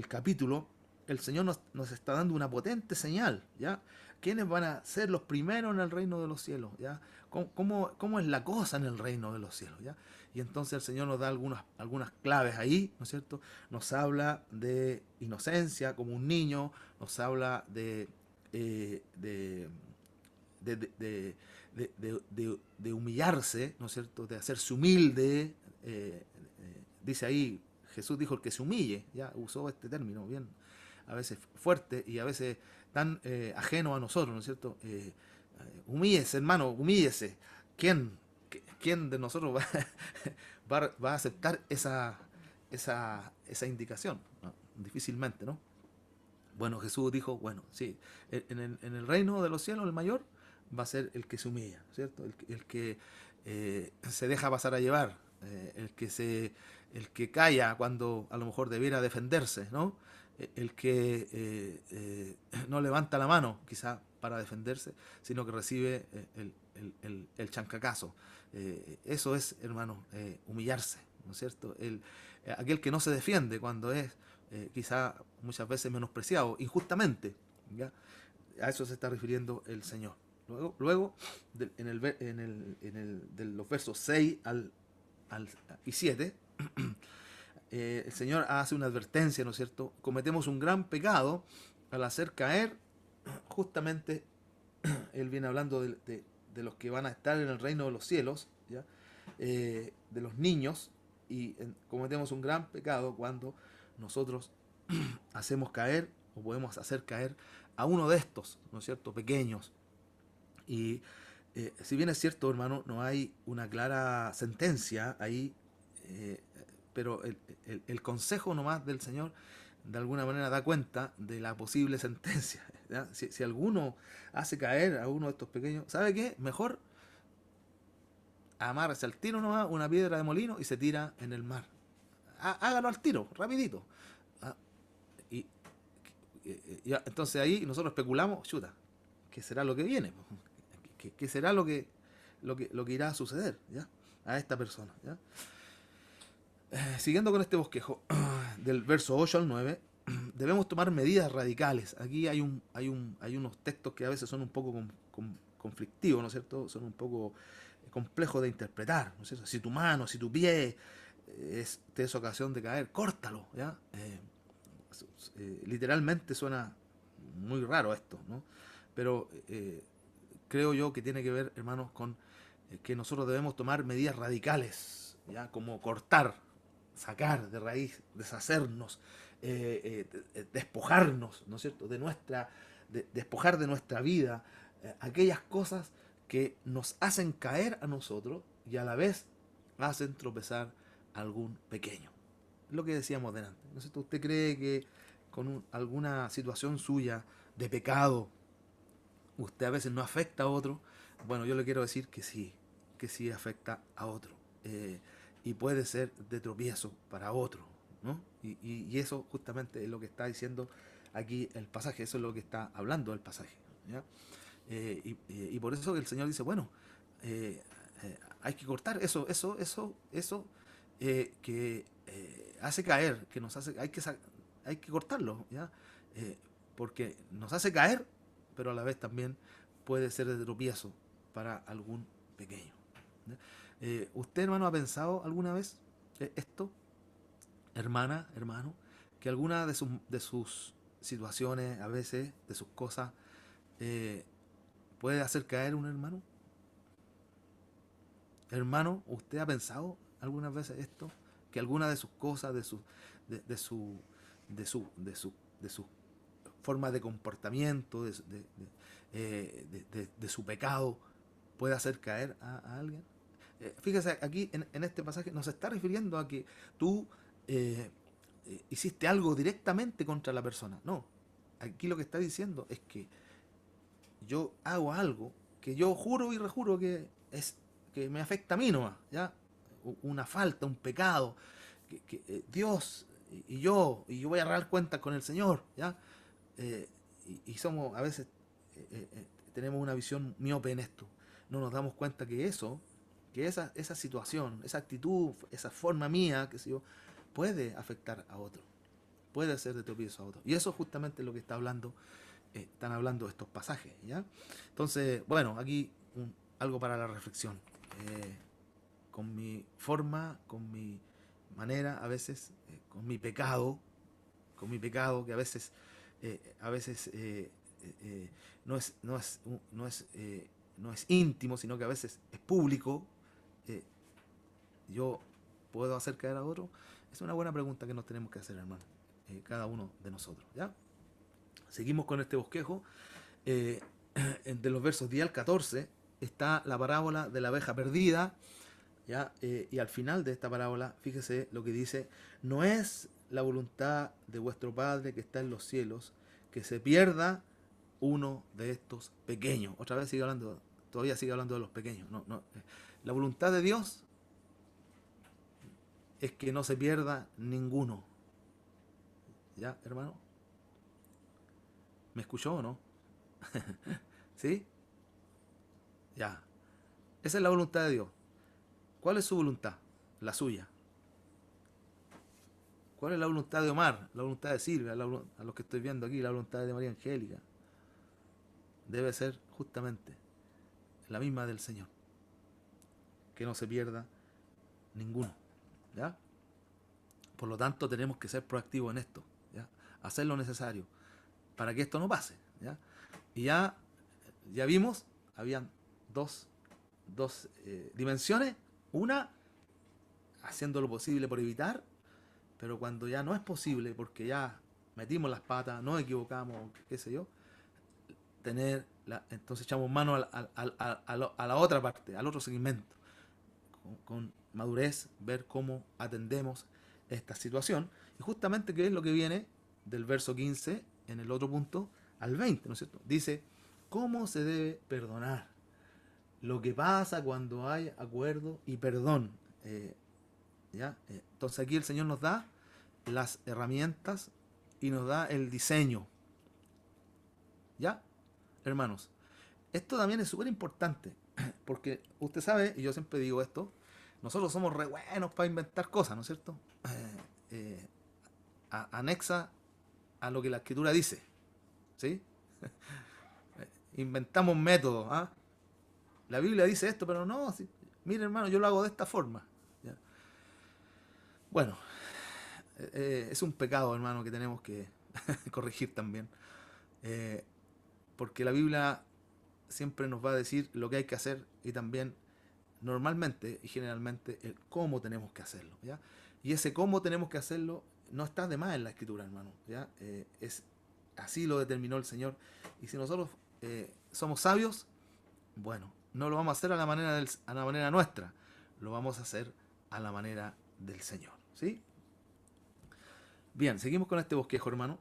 capítulo, el Señor nos está dando una potente señal, ¿ya? ¿Quiénes van a ser los primeros en el reino de los cielos? ¿Ya? ¿Cómo es la cosa en el reino de los cielos? ¿Ya? Y entonces el Señor nos da algunas claves ahí, ¿no es cierto? Nos habla de inocencia como un niño, nos habla de humillarse, ¿no es cierto? De hacerse humilde. Dice ahí, Jesús dijo el que se humille, ya usó este término bien, a veces fuerte y a veces tan ajeno a nosotros, ¿no es cierto? Humíllese, hermano, humíllese. ¿Quién de nosotros va a aceptar esa indicación? ¿No? Difícilmente, ¿no? Bueno, Jesús dijo, bueno, sí, en el reino de los cielos el mayor va a ser el que se humilla, ¿cierto? El que se deja pasar a llevar, el que calla cuando a lo mejor debiera defenderse, ¿no? El que no levanta la mano quizá para defenderse, sino que recibe el chancacazo. Eso es, hermano, humillarse, ¿no es cierto? Aquel que no se defiende cuando es quizá muchas veces menospreciado injustamente, ¿ya? A eso se está refiriendo el Señor. Luego de los versos 6 y 7, el Señor hace una advertencia, ¿no es cierto? Cometemos un gran pecado al hacer caer, justamente, Él viene hablando de los que van a estar en el reino de los cielos, ¿ya? De los niños, y cometemos un gran pecado cuando nosotros hacemos caer o podemos hacer caer a uno de estos, ¿no es cierto?, pequeños. Y si bien es cierto, hermano, no hay una clara sentencia ahí, pero el consejo nomás del Señor de alguna manera da cuenta de la posible sentencia, ¿ya? Si alguno hace caer a uno de estos pequeños, ¿sabe qué? Mejor amárrese al tiro nomás una piedra de molino y se tira en el mar. Hágalo al tiro, rapidito. Y entonces ahí nosotros especulamos, chuta, ¿qué será lo que viene? ¿Qué será lo que irá a suceder, ¿ya?, a esta persona, ¿ya? Siguiendo con este bosquejo, del verso 8 al 9, debemos tomar medidas radicales. Aquí hay unos textos que a veces son un poco conflictivos, ¿no es cierto? Son un poco complejos de interpretar, ¿no es cierto? Si tu mano, si tu pie te es ocasión de caer, córtalo, ¿ya? Literalmente suena muy raro esto, ¿no? Pero creo yo que tiene que ver, hermanos, con que nosotros debemos tomar medidas radicales, ¿ya? Como cortar, sacar de raíz, deshacernos, despojarnos, ¿no es cierto?, despojar de nuestra vida aquellas cosas que nos hacen caer a nosotros y a la vez hacen tropezar a algún pequeño. Lo que decíamos delante, ¿no es cierto? ¿Usted cree que con alguna situación suya de pecado usted a veces no afecta a otro? Bueno, yo le quiero decir que sí afecta a otro. Y puede ser de tropiezo para otro, ¿no? Y eso justamente es lo que está diciendo aquí el pasaje, eso es lo que está hablando el pasaje, ¿ya? Y por eso que el Señor dice, bueno, hay que cortar eso que hace caer, que nos hace, hay que cortarlo, ¿ya? Eh, Porque nos hace caer, pero a la vez también puede ser de tropiezo para algún pequeño, ¿ya? ¿Usted, hermano, ha pensado alguna vez esto, hermana, hermano, que alguna de sus situaciones, a veces, de sus cosas, eh, puede hacer caer un hermano? Hermano, ¿usted ha pensado algunas veces esto? Que alguna de sus cosas, de su, de su forma de comportamiento, de su pecado, puede hacer caer a alguien. Fíjese, aquí en este pasaje nos está refiriendo a que tú hiciste algo directamente contra la persona. No, aquí lo que está diciendo es que yo hago algo que yo juro y rejuro que me afecta a mí nomás, ¿ya? Una falta, un pecado, Dios y yo voy a dar cuentas con el Señor, ¿ya? Y somos, a veces, tenemos una visión miope en esto. No nos damos cuenta que esa situación, esa actitud, esa forma mía, que sé yo, puede afectar a otro, puede ser de tropiezo a otro. Y eso justamente es lo que están hablando estos pasajes, ¿ya? Entonces, bueno, aquí algo para la reflexión. Con mi forma, con mi manera, a veces, con mi pecado, que a veces no es íntimo, sino que a veces es público, eh, yo puedo hacer caer a otro. Es una buena pregunta que nos tenemos que hacer, hermano, cada uno de nosotros, ¿ya? Seguimos con este bosquejo. De los versos 10 al 14 está la parábola de la abeja perdida, ¿ya? Y al final de esta parábola, fíjese lo que dice: no es la voluntad de vuestro Padre que está en los cielos que se pierda uno de estos pequeños. Otra vez todavía sigue hablando de los pequeños. No, no. La voluntad de Dios es que no se pierda ninguno. ¿Ya, hermano? ¿Me escuchó o no? ¿Sí? Ya. Esa es la voluntad de Dios. ¿Cuál es su voluntad? La suya. ¿Cuál es la voluntad de Omar? La voluntad de Silvia, a los que estoy viendo aquí, la voluntad de María Angélica. Debe ser justamente la misma del Señor. Que no se pierda ninguno, ¿ya? Por lo tanto, tenemos que ser proactivos en esto, ¿ya? Hacer lo necesario para que esto no pase, ¿ya? Y ya vimos, habían dos dimensiones. Una, haciendo lo posible por evitar, pero cuando ya no es posible, porque ya metimos las patas, nos equivocamos, qué sé yo, entonces echamos mano a la otra parte, al otro segmento, con madurez, ver cómo atendemos esta situación. Y justamente qué es lo que viene del verso 15 en el otro punto al 20, ¿no es cierto? Dice, ¿cómo se debe perdonar? Lo que pasa cuando hay acuerdo y perdón. ¿Ya? Entonces aquí el Señor nos da las herramientas y nos da el diseño. ¿Ya? Hermanos, esto también es súper importante, porque usted sabe, y yo siempre digo esto, nosotros somos re buenos para inventar cosas, ¿no es cierto? Anexa a lo que la Escritura dice, ¿sí? Inventamos métodos, ¿ah? La Biblia dice esto, pero no, sí, mire, hermano, yo lo hago de esta forma, ¿ya? Bueno, es un pecado, hermano, que tenemos que corregir también, porque la Biblia siempre nos va a decir lo que hay que hacer y también normalmente y generalmente el cómo tenemos que hacerlo, ¿ya? Y ese cómo tenemos que hacerlo no está de más en la Escritura, hermano, ¿ya? Así lo determinó el Señor. Y si nosotros somos sabios, bueno, no lo vamos a hacer a la manera nuestra, lo vamos a hacer a la manera del Señor, ¿sí? Bien, seguimos con este bosquejo, hermano.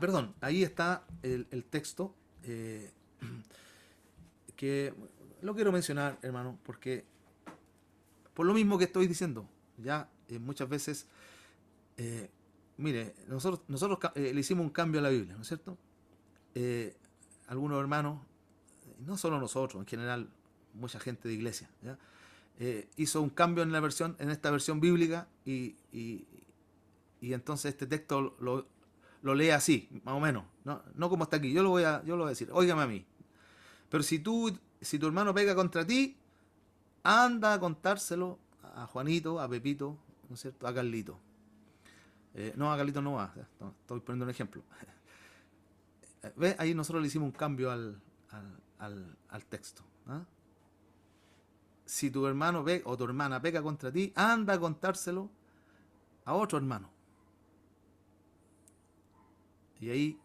Perdón, ahí está el texto que lo quiero mencionar, hermano, porque por lo mismo que estoy diciendo, ya muchas veces Mire, nosotros le hicimos un cambio a la Biblia, ¿no es cierto? Algunos hermanos, no solo nosotros, en general, mucha gente de iglesia, ¿ya? Hizo un cambio en la versión, en esta versión bíblica y entonces este texto lo lee así, más o menos, no como está aquí. Yo lo voy a decir, óigame a mí. Pero si tu hermano pega contra ti, anda a contárselo a Juanito, a Pepito, ¿no es cierto? A Carlito. No, a Carlito no va, estoy poniendo un ejemplo. ¿Ves? Ahí nosotros le hicimos un cambio al texto. ¿Ah? Si tu hermano o tu hermana peca contra ti, anda a contárselo a otro hermano. Y ahí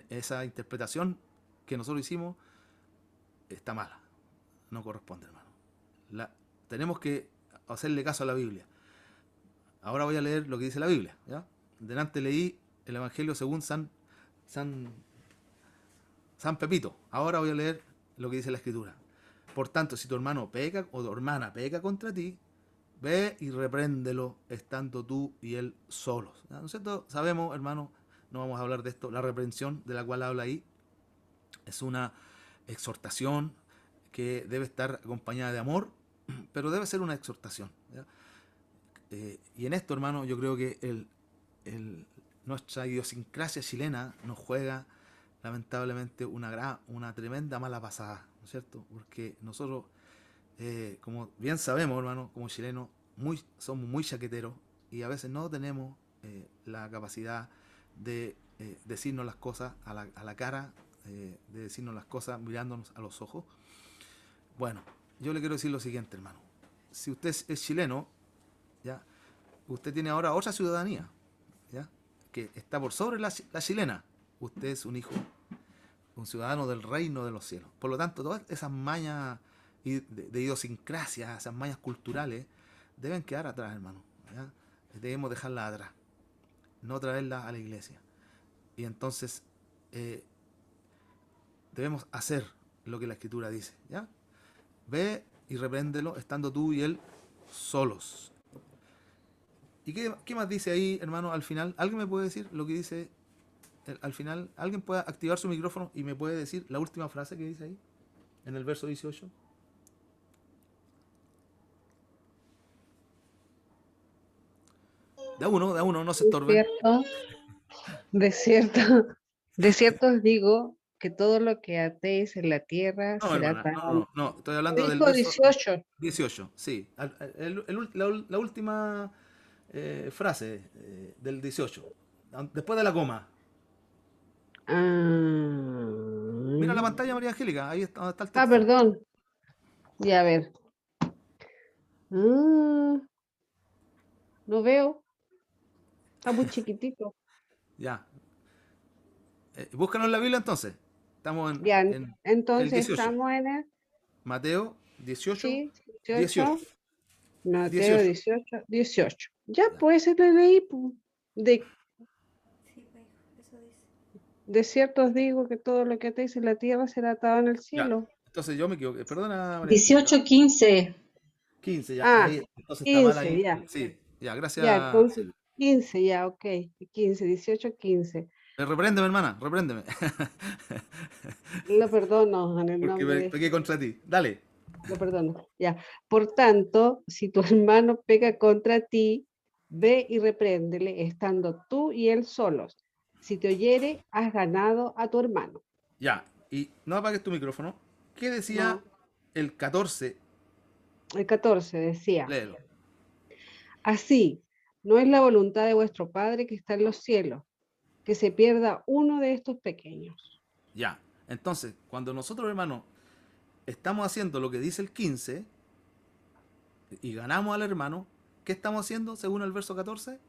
esa interpretación que nosotros hicimos está mala, no corresponde, hermano. Tenemos que hacerle caso a la Biblia. Ahora voy a leer lo que dice la Biblia, ¿ya? Delante leí el Evangelio según San Pepito. Ahora voy a leer lo que dice la Escritura. Por tanto, si tu hermano peca o tu hermana peca contra ti, ve y repréndelo estando tú y él solos. ¿No es cierto? Sabemos, hermano, no vamos a hablar de esto. La reprensión de la cual habla ahí es una exhortación que debe estar acompañada de amor, pero debe ser una exhortación, ¿ya? Y en esto, hermano, yo creo que nuestra idiosincrasia chilena nos juega lamentablemente una tremenda mala pasada, ¿no es cierto? Porque nosotros, como bien sabemos, hermano, como chilenos, somos muy chaqueteros y a veces no tenemos la capacidad de decirnos las cosas a la cara, de decirnos las cosas mirándonos a los ojos. Bueno, yo le quiero decir lo siguiente, hermano. Si usted es chileno, ¿ya? Usted tiene ahora otra ciudadanía, ¿ya? Que está por sobre la chilena. Usted es un hijo, un ciudadano del reino de los cielos. Por lo tanto, todas esas mañas de idiosincrasia, esas mañas culturales, deben quedar atrás, hermano, ¿ya? Debemos dejarlas atrás, no traerlas a la iglesia. Y entonces debemos hacer lo que la Escritura dice, ¿ya? Ve y repréndelo estando tú y él solos. ¿Y qué más dice ahí, hermano, al final? ¿Alguien me puede decir lo que dice al final? ¿Alguien puede activar su micrófono y me puede decir la última frase que dice ahí, en el verso 18? Da uno, no se De estorben. cierto, de cierto, de cierto os digo que todo lo que atéis en la tierra No, será hermana, atado. no, estoy hablando del Dijo verso 18. 18, sí. La última frase del 18, después de la coma. Mira la pantalla, María Angélica, ahí está el texto. Perdón. Ya, a ver. Ah, no veo. Está muy chiquitito. Ya. Búscanos en la Biblia entonces. Estamos Ya, en el entonces 18. estamos en el, Mateo 18, sí, 18. 18, Mateo 18. 18, 18. Ya, Ya. pues se le leí, pues. De cierto os digo que todo lo que atéis en la tierra será atado en el Ya. cielo. Entonces yo me equivoqué. Perdona, María Angélica. 18:15. 15, ya. Ah, Ahí, entonces está mal 15, ahí. ya. Sí, ya, Ya, gracias, entonces Silvia. 15, ya, ok. 15, 18, 15. Repréndeme, hermana, repréndeme. Lo perdono en el Porque nombre me de pequé contra ti. Dale. Lo perdono. Ya. Por tanto, si tu hermano peca contra ti, ve y repréndele, estando tú y él solos. Si te oyere, has ganado a tu hermano. Ya. Y no apagues tu micrófono. ¿Qué decía No. el 14? El 14 decía, Léelo. así, no es la voluntad de vuestro Padre que está en los cielos, que se pierda uno de estos pequeños. Ya. Entonces, cuando nosotros, hermano, estamos haciendo lo que dice el 15 y ganamos al hermano, ¿qué estamos haciendo según el verso 14?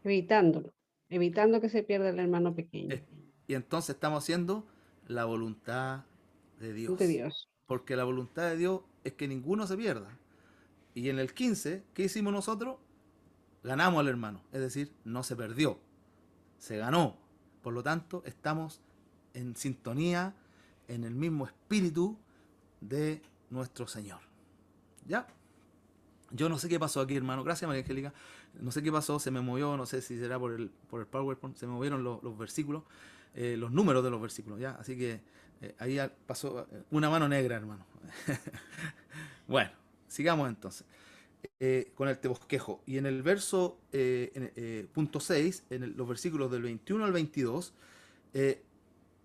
Evitándolo, evitando que se pierda el hermano pequeño Es- Y entonces estamos haciendo la voluntad de de Dios. Dios. Porque la voluntad de Dios es que ninguno se pierda. Y en el 15, ¿qué hicimos nosotros? Ganamos al hermano. Es decir, no se perdió, se ganó. Por lo tanto, estamos en sintonía, en el mismo espíritu de nuestro Señor. ¿Ya? Yo no sé qué pasó aquí, hermano. Gracias, María Angélica. No sé qué pasó, se me movió, no sé si será por el PowerPoint, se me movieron los versículos, los números de los versículos, ¿ya? Así que ahí pasó una mano negra, hermano. Bueno, sigamos entonces. Con el te bosquejo. Y en el verso punto 6, los versículos del 21 al 22, eh,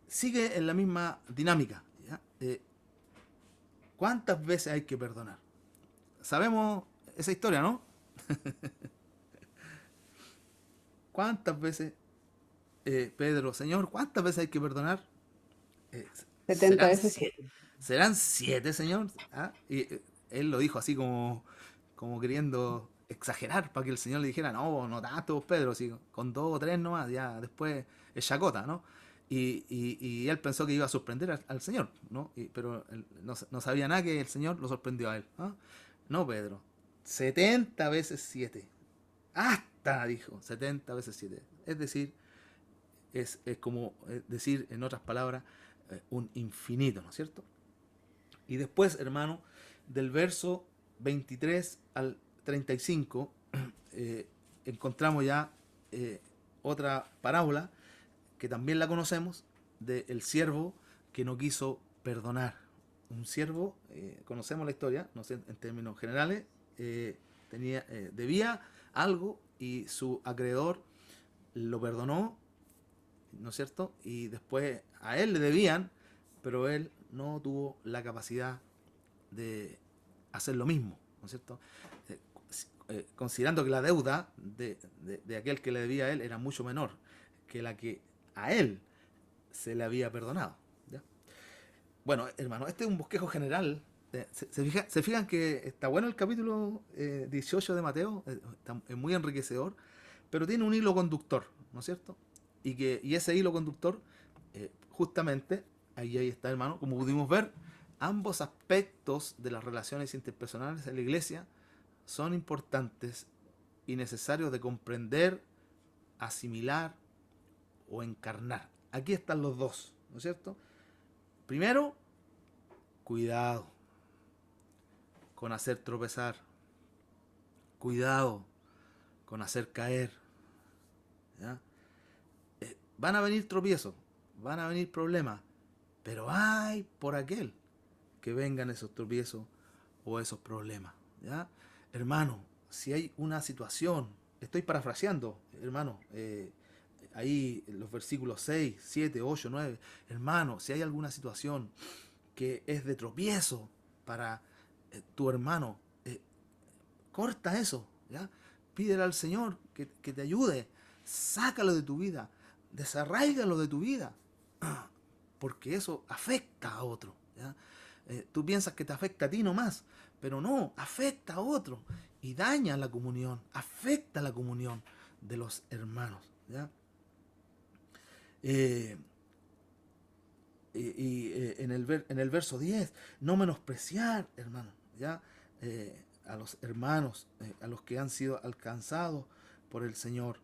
sigue en la misma dinámica, ¿ya? ¿Cuántas veces hay que perdonar? Sabemos esa historia, ¿no? ¿Cuántas veces, Pedro, Señor, cuántas veces hay que perdonar? Eh, 70 ¿serán, veces sie- 7. ¿Serán 7, Señor? ¿Ah? Y él lo dijo así como queriendo exagerar para que el Señor le dijera, no, no tanto, Pedro, así, con 2 o 3 nomás, ya después es chacota, ¿no? Y él pensó que iba a sorprender al Señor, ¿no? Pero él no sabía nada, que el Señor lo sorprendió a él. ¿Ah? No, Pedro, 70 veces 7. Hasta, dijo, 70 veces 7. Es decir, es como decir, en otras palabras, un infinito, ¿no es cierto? Y después, hermano, del verso 23 al 35, encontramos ya otra parábola que también la conocemos, del siervo que no quiso perdonar. Un siervo, conocemos la historia, no sé, en términos generales, debía algo y su acreedor lo perdonó, ¿no es cierto? Y después a él le debían, pero él no tuvo la capacidad de hacer lo mismo, ¿no es cierto? Eh, Considerando que la deuda de aquel que le debía a él era mucho menor que la que a él se le había perdonado. ¿Ya? Bueno, hermano, este es un bosquejo general. Se fijan que está bueno el capítulo 18 de Mateo? Es muy enriquecedor, pero tiene un hilo conductor, ¿no es cierto? Y ese hilo conductor, justamente, ahí está, hermano, como pudimos ver, ambos aspectos de las relaciones interpersonales en la iglesia son importantes y necesarios de comprender, asimilar o encarnar. Aquí están los dos, ¿no es cierto? Primero, cuidado con hacer tropezar, cuidado con hacer caer, ¿ya? Van a venir tropiezos, van a venir problemas, pero hay por aquel que vengan esos tropiezos o esos problemas, ¿ya? Hermano, si hay una situación, estoy parafraseando, hermano, ahí los versículos 6, 7, 8, 9, hermano, si hay alguna situación que es de tropiezo para tu hermano, corta eso, ¿ya? Pídele al Señor que te ayude, sácalo de tu vida, desarráigalo de tu vida, porque eso afecta a otro, ¿ya? Tú piensas que te afecta a ti nomás, pero no, afecta a otro y daña la comunión, afecta la comunión de los hermanos, ¿ya? Eh, en el verso 10, no menospreciar, hermano, ¿ya? A los hermanos, a los que han sido alcanzados por el Señor,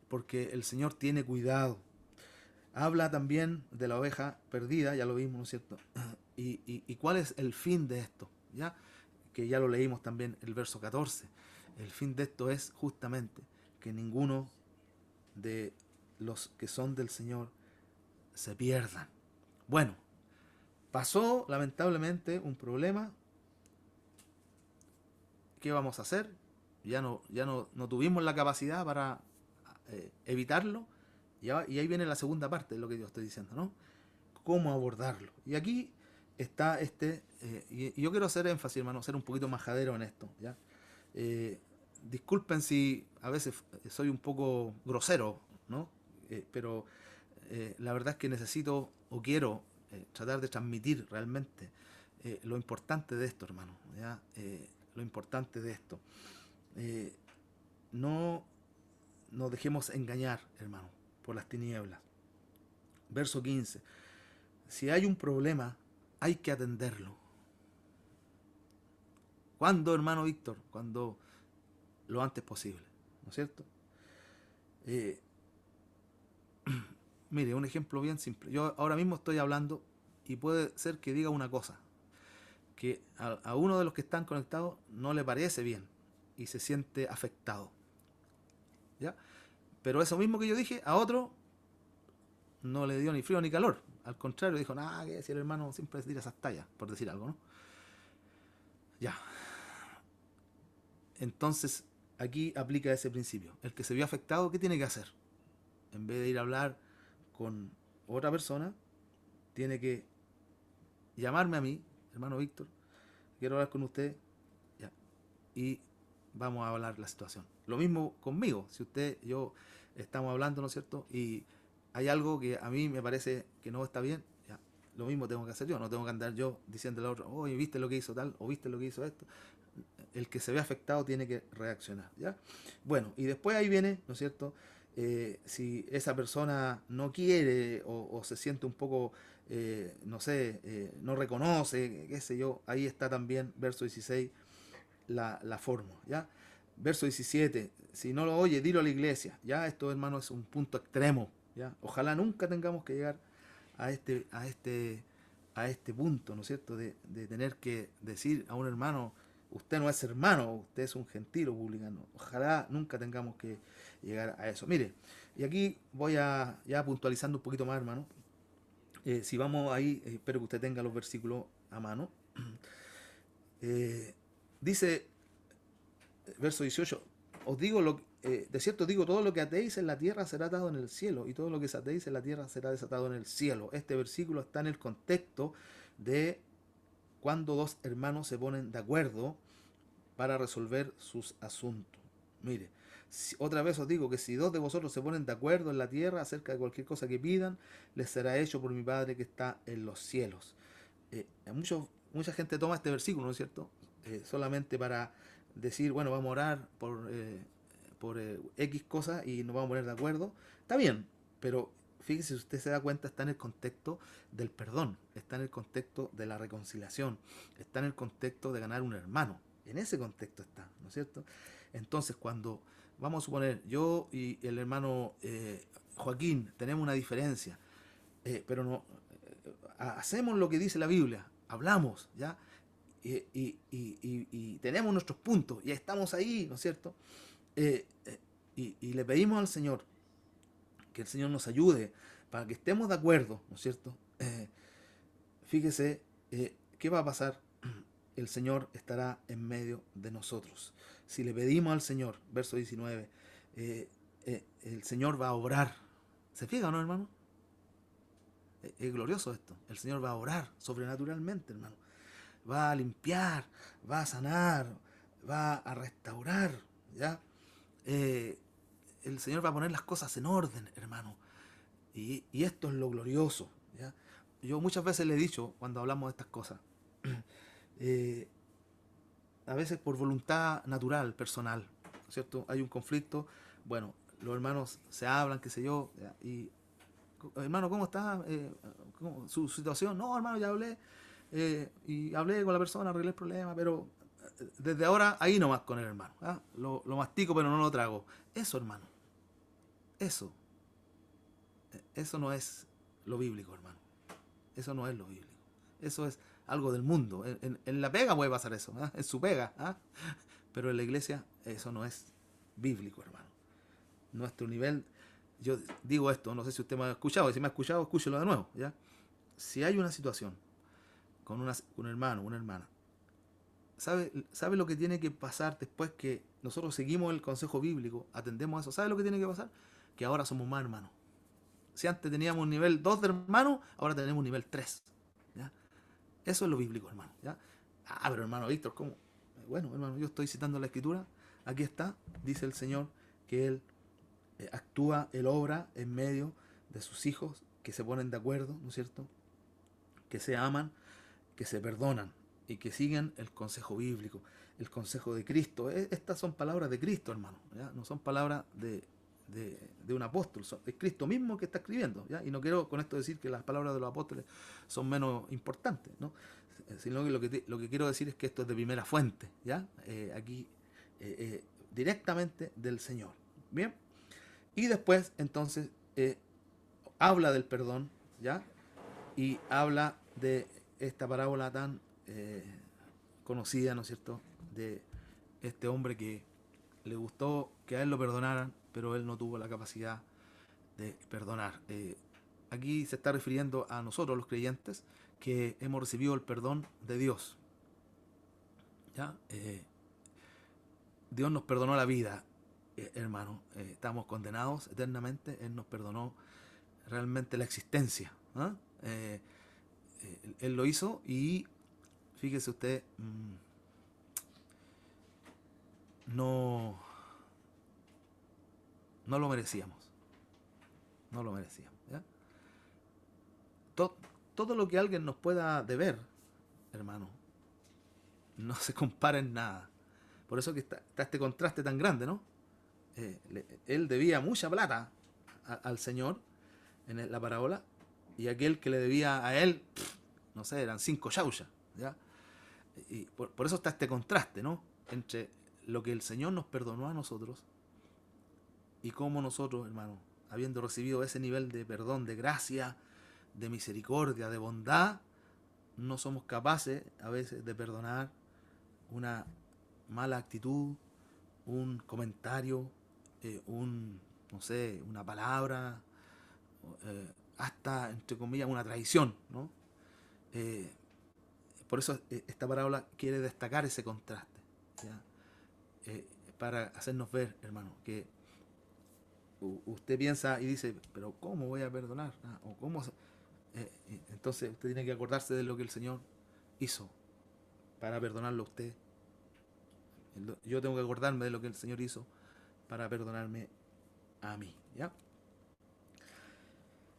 porque el Señor tiene cuidado. Habla también de la oveja perdida, ya lo vimos, ¿no es cierto? ¿Y cuál es el fin de esto? ¿Ya? Que ya lo leímos también el verso 14. El fin de esto es justamente que ninguno de los que son del Señor se pierdan. Bueno, pasó lamentablemente un problema. ¿Qué vamos a hacer? Ya no tuvimos la capacidad para evitarlo. Y ahí viene la segunda parte de lo que yo estoy diciendo, ¿no? Cómo abordarlo. Y aquí está y yo quiero hacer énfasis, hermano, ser un poquito majadero en esto, ¿ya? Disculpen si a veces soy un poco grosero, ¿no? Pero la verdad es que necesito o quiero tratar de transmitir realmente lo importante de esto, hermano, ¿ya? Lo importante de esto. Eh, no nos dejemos engañar, hermano, por las tinieblas. Verso 15. Si hay un problema, hay que atenderlo. ¿Cuándo, hermano Víctor? Cuando lo antes posible, ¿no es cierto? Eh, Mire, un ejemplo bien simple. Yo ahora mismo estoy hablando y puede ser que diga una cosa, que a uno de los que están conectados no le parece bien y se siente afectado. ¿Ya? Pero eso mismo que yo dije, a otro no le dio ni frío ni calor. Al contrario, dijo, nada, que decir el hermano siempre se tira esas tallas, por decir algo, ¿no? Ya. Entonces, aquí aplica ese principio. El que se vio afectado, ¿qué tiene que hacer? En vez de ir a hablar con otra persona, tiene que llamarme a mí, hermano Víctor, quiero hablar con usted, ya, y vamos a hablar la situación. Lo mismo conmigo, si usted, yo estamos hablando, ¿no es cierto? Y hay algo que a mí me parece que no está bien, ya, lo mismo tengo que hacer yo, no tengo que andar yo diciéndole a otro, oye, ¿viste lo que hizo tal? ¿O viste lo que hizo esto? El que se ve afectado tiene que reaccionar, ¿ya? Bueno, y después ahí viene, ¿no es cierto? Si esa persona no quiere o se siente un poco, no sé, no reconoce, qué sé yo, ahí está también, verso 16, la forma, ¿ya? Verso 17, si no lo oye, dilo a la iglesia, ¿ya? Esto, hermano, es un punto extremo, ¿ya? Ojalá nunca tengamos que llegar a este punto, ¿no es cierto? De tener que decir a un hermano, usted no es hermano, usted es un gentil o publicano. Ojalá nunca tengamos que llegar a eso. Mire, y aquí voy a ya puntualizando un poquito más, hermano. Si vamos ahí, espero que usted tenga los versículos a mano. Dice, verso 18, os digo de cierto digo, todo lo que atéis en la tierra será atado en el cielo, y todo lo que desatéis en la tierra será desatado en el cielo. Este versículo está en el contexto de cuando dos hermanos se ponen de acuerdo para resolver sus asuntos. Mire, otra vez os digo que si dos de vosotros se ponen de acuerdo en la tierra acerca de cualquier cosa que pidan, les será hecho por mi Padre que está en los cielos. Mucha gente toma este versículo, ¿no es cierto? Solamente para decir, bueno, vamos a orar por X cosas y nos vamos a poner de acuerdo. Está bien, pero fíjese, si usted se da cuenta, está en el contexto del perdón, está en el contexto de la reconciliación, está en el contexto de ganar un hermano. En ese contexto está, ¿no es cierto? Entonces, cuando, vamos a suponer, yo y el hermano Joaquín tenemos una diferencia, pero no hacemos lo que dice la Biblia, hablamos, ¿ya? Y tenemos nuestros puntos, y estamos ahí, ¿no es cierto? Y le pedimos al Señor que el Señor nos ayude para que estemos de acuerdo, ¿no es cierto? Fíjese, ¿qué va a pasar? El Señor estará en medio de nosotros. Si le pedimos al Señor, verso 19, el Señor va a obrar. ¿Se fija, no, hermano? Es glorioso esto. El Señor va a obrar sobrenaturalmente, hermano. Va a limpiar, va a sanar, va a restaurar, ¿ya? El Señor va a poner las cosas en orden, hermano. Y esto es lo glorioso, ¿ya? Yo muchas veces le he dicho, cuando hablamos de estas cosas, a veces por voluntad natural, personal, ¿cierto? Hay un conflicto, bueno, los hermanos se hablan, qué sé yo, ¿ya? Y, hermano, ¿cómo está? ¿Su situación? No, hermano, ya hablé, y hablé con la persona, arreglé el problema, pero desde ahora ahí nomás con el hermano, ¿ah? Lo mastico pero no lo trago. Eso, hermano, eso no es lo bíblico, hermano. Eso no es lo bíblico. Eso es algo del mundo. En la pega puede pasar eso, ¿eh? En su pega, ¿eh? Pero en la iglesia eso no es bíblico, hermano. Nuestro nivel, yo digo esto, no sé si usted me ha escuchado, y si me ha escuchado, escúchelo de nuevo, ¿ya? Si hay una situación con un hermano, una hermana, ¿sabe lo que tiene que pasar después que nosotros seguimos el consejo bíblico, atendemos eso? ¿Sabe lo que tiene que pasar? Que ahora somos más hermanos. Si antes teníamos un nivel 2 de hermano, ahora tenemos un nivel 3. ¿Ya? Eso es lo bíblico, hermano. ¿Ya? Ah, pero hermano Víctor, ¿cómo? Bueno, hermano, yo estoy citando la escritura. Aquí está, dice el Señor, que Él actúa, Él obra en medio de sus hijos que se ponen de acuerdo, ¿no es cierto? Que se aman, que se perdonan y que siguen el consejo bíblico, el consejo de Cristo. Estas son palabras de Cristo, hermano. ¿Ya? No son palabras de un apóstol, es Cristo mismo que está escribiendo, ¿ya? Y no quiero con esto decir que las palabras de los apóstoles son menos importantes, ¿no? Sino que lo que quiero decir es que esto es de primera fuente, ¿ya? Aquí directamente del Señor, ¿bien? Y después entonces habla del perdón, ¿ya? Y habla de esta parábola tan conocida, ¿no es cierto?, de este hombre que le gustó que a él lo perdonaran, pero él no tuvo la capacidad de perdonar. Aquí se está refiriendo a nosotros los creyentes que hemos recibido el perdón de Dios. ¿Ya? Dios nos perdonó la vida, hermano. Estamos condenados eternamente. Él nos perdonó realmente la existencia. ¿Ah? Él lo hizo y fíjese usted, no, no lo merecíamos. No lo merecíamos. ¿Ya? Todo lo que alguien nos pueda deber, hermano, no se compara en nada. Por eso que está este contraste tan grande, ¿no? Él debía mucha plata al Señor en la parábola, y aquel que le debía a él, no sé, eran 5 chauchas, ¿ya? Y por eso está este contraste, ¿no?, entre lo que el Señor nos perdonó a nosotros y cómo nosotros, hermano, habiendo recibido ese nivel de perdón, de gracia, de misericordia, de bondad, no somos capaces a veces de perdonar una mala actitud, un comentario, no sé, una palabra, hasta, entre comillas, una traición, ¿no? Eh, por eso esta parábola quiere destacar ese contraste, ¿ya? Para hacernos ver, hermano, que usted piensa y dice, pero ¿cómo voy a perdonar? ¿Ah? ¿O cómo entonces usted tiene que acordarse de lo que el Señor hizo para perdonarlo a usted. Yo tengo que acordarme de lo que el Señor hizo para perdonarme a mí, ¿ya?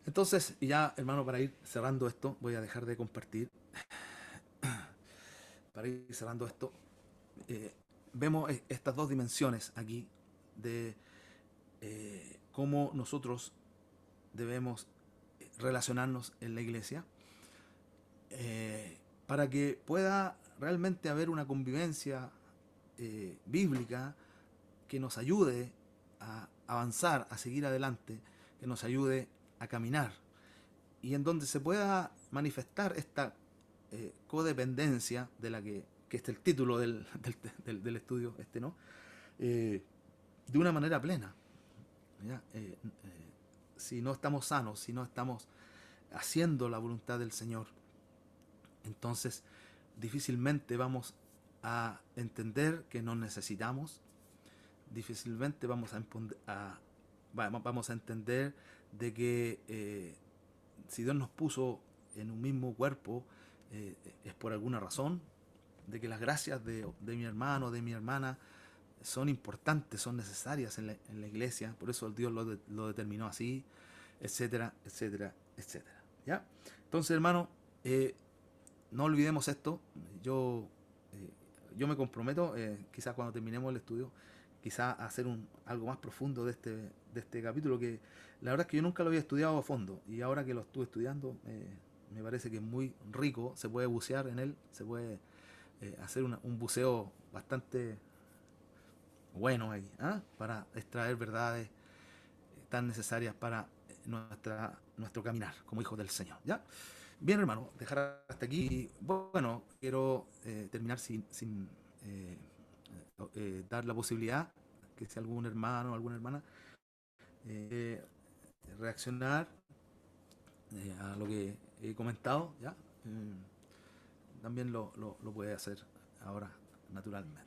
Entonces, ya, hermano, para ir cerrando esto, voy a dejar de compartir. Para ir cerrando esto, vemos estas dos dimensiones aquí de cómo nosotros debemos relacionarnos en la iglesia, para que pueda realmente haber una convivencia bíblica que nos ayude a avanzar, a seguir adelante, que nos ayude a caminar, y en donde se pueda manifestar esta codependencia de la que es el título del estudio, ¿no? De una manera plena, ¿ya? Si no estamos sanos, si no estamos haciendo la voluntad del Señor, entonces difícilmente vamos a entender que nos necesitamos, difícilmente vamos a entender de que si Dios nos puso en un mismo cuerpo, es por alguna razón, de que las gracias de mi hermano, de mi hermana, son importantes, son necesarias en la iglesia, por eso Dios lo determinó así, etcétera, etcétera, etcétera. ¿Ya? Entonces, hermano, no olvidemos esto. Yo me comprometo, quizás cuando terminemos el estudio, quizás a hacer algo más profundo de este capítulo, que la verdad es que yo nunca lo había estudiado a fondo, y ahora que lo estuve estudiando, me parece que es muy rico, se puede bucear en él, se puede hacer un buceo bastante bueno ahí, ¿ah? Para extraer verdades tan necesarias para nuestro caminar como hijos del Señor, ¿ya? Bien, hermano, dejar hasta aquí. Y, bueno, quiero terminar sin dar la posibilidad que si algún hermano o alguna hermana eh, reaccionar a lo que he comentado, ¿ya? También lo puede hacer ahora naturalmente.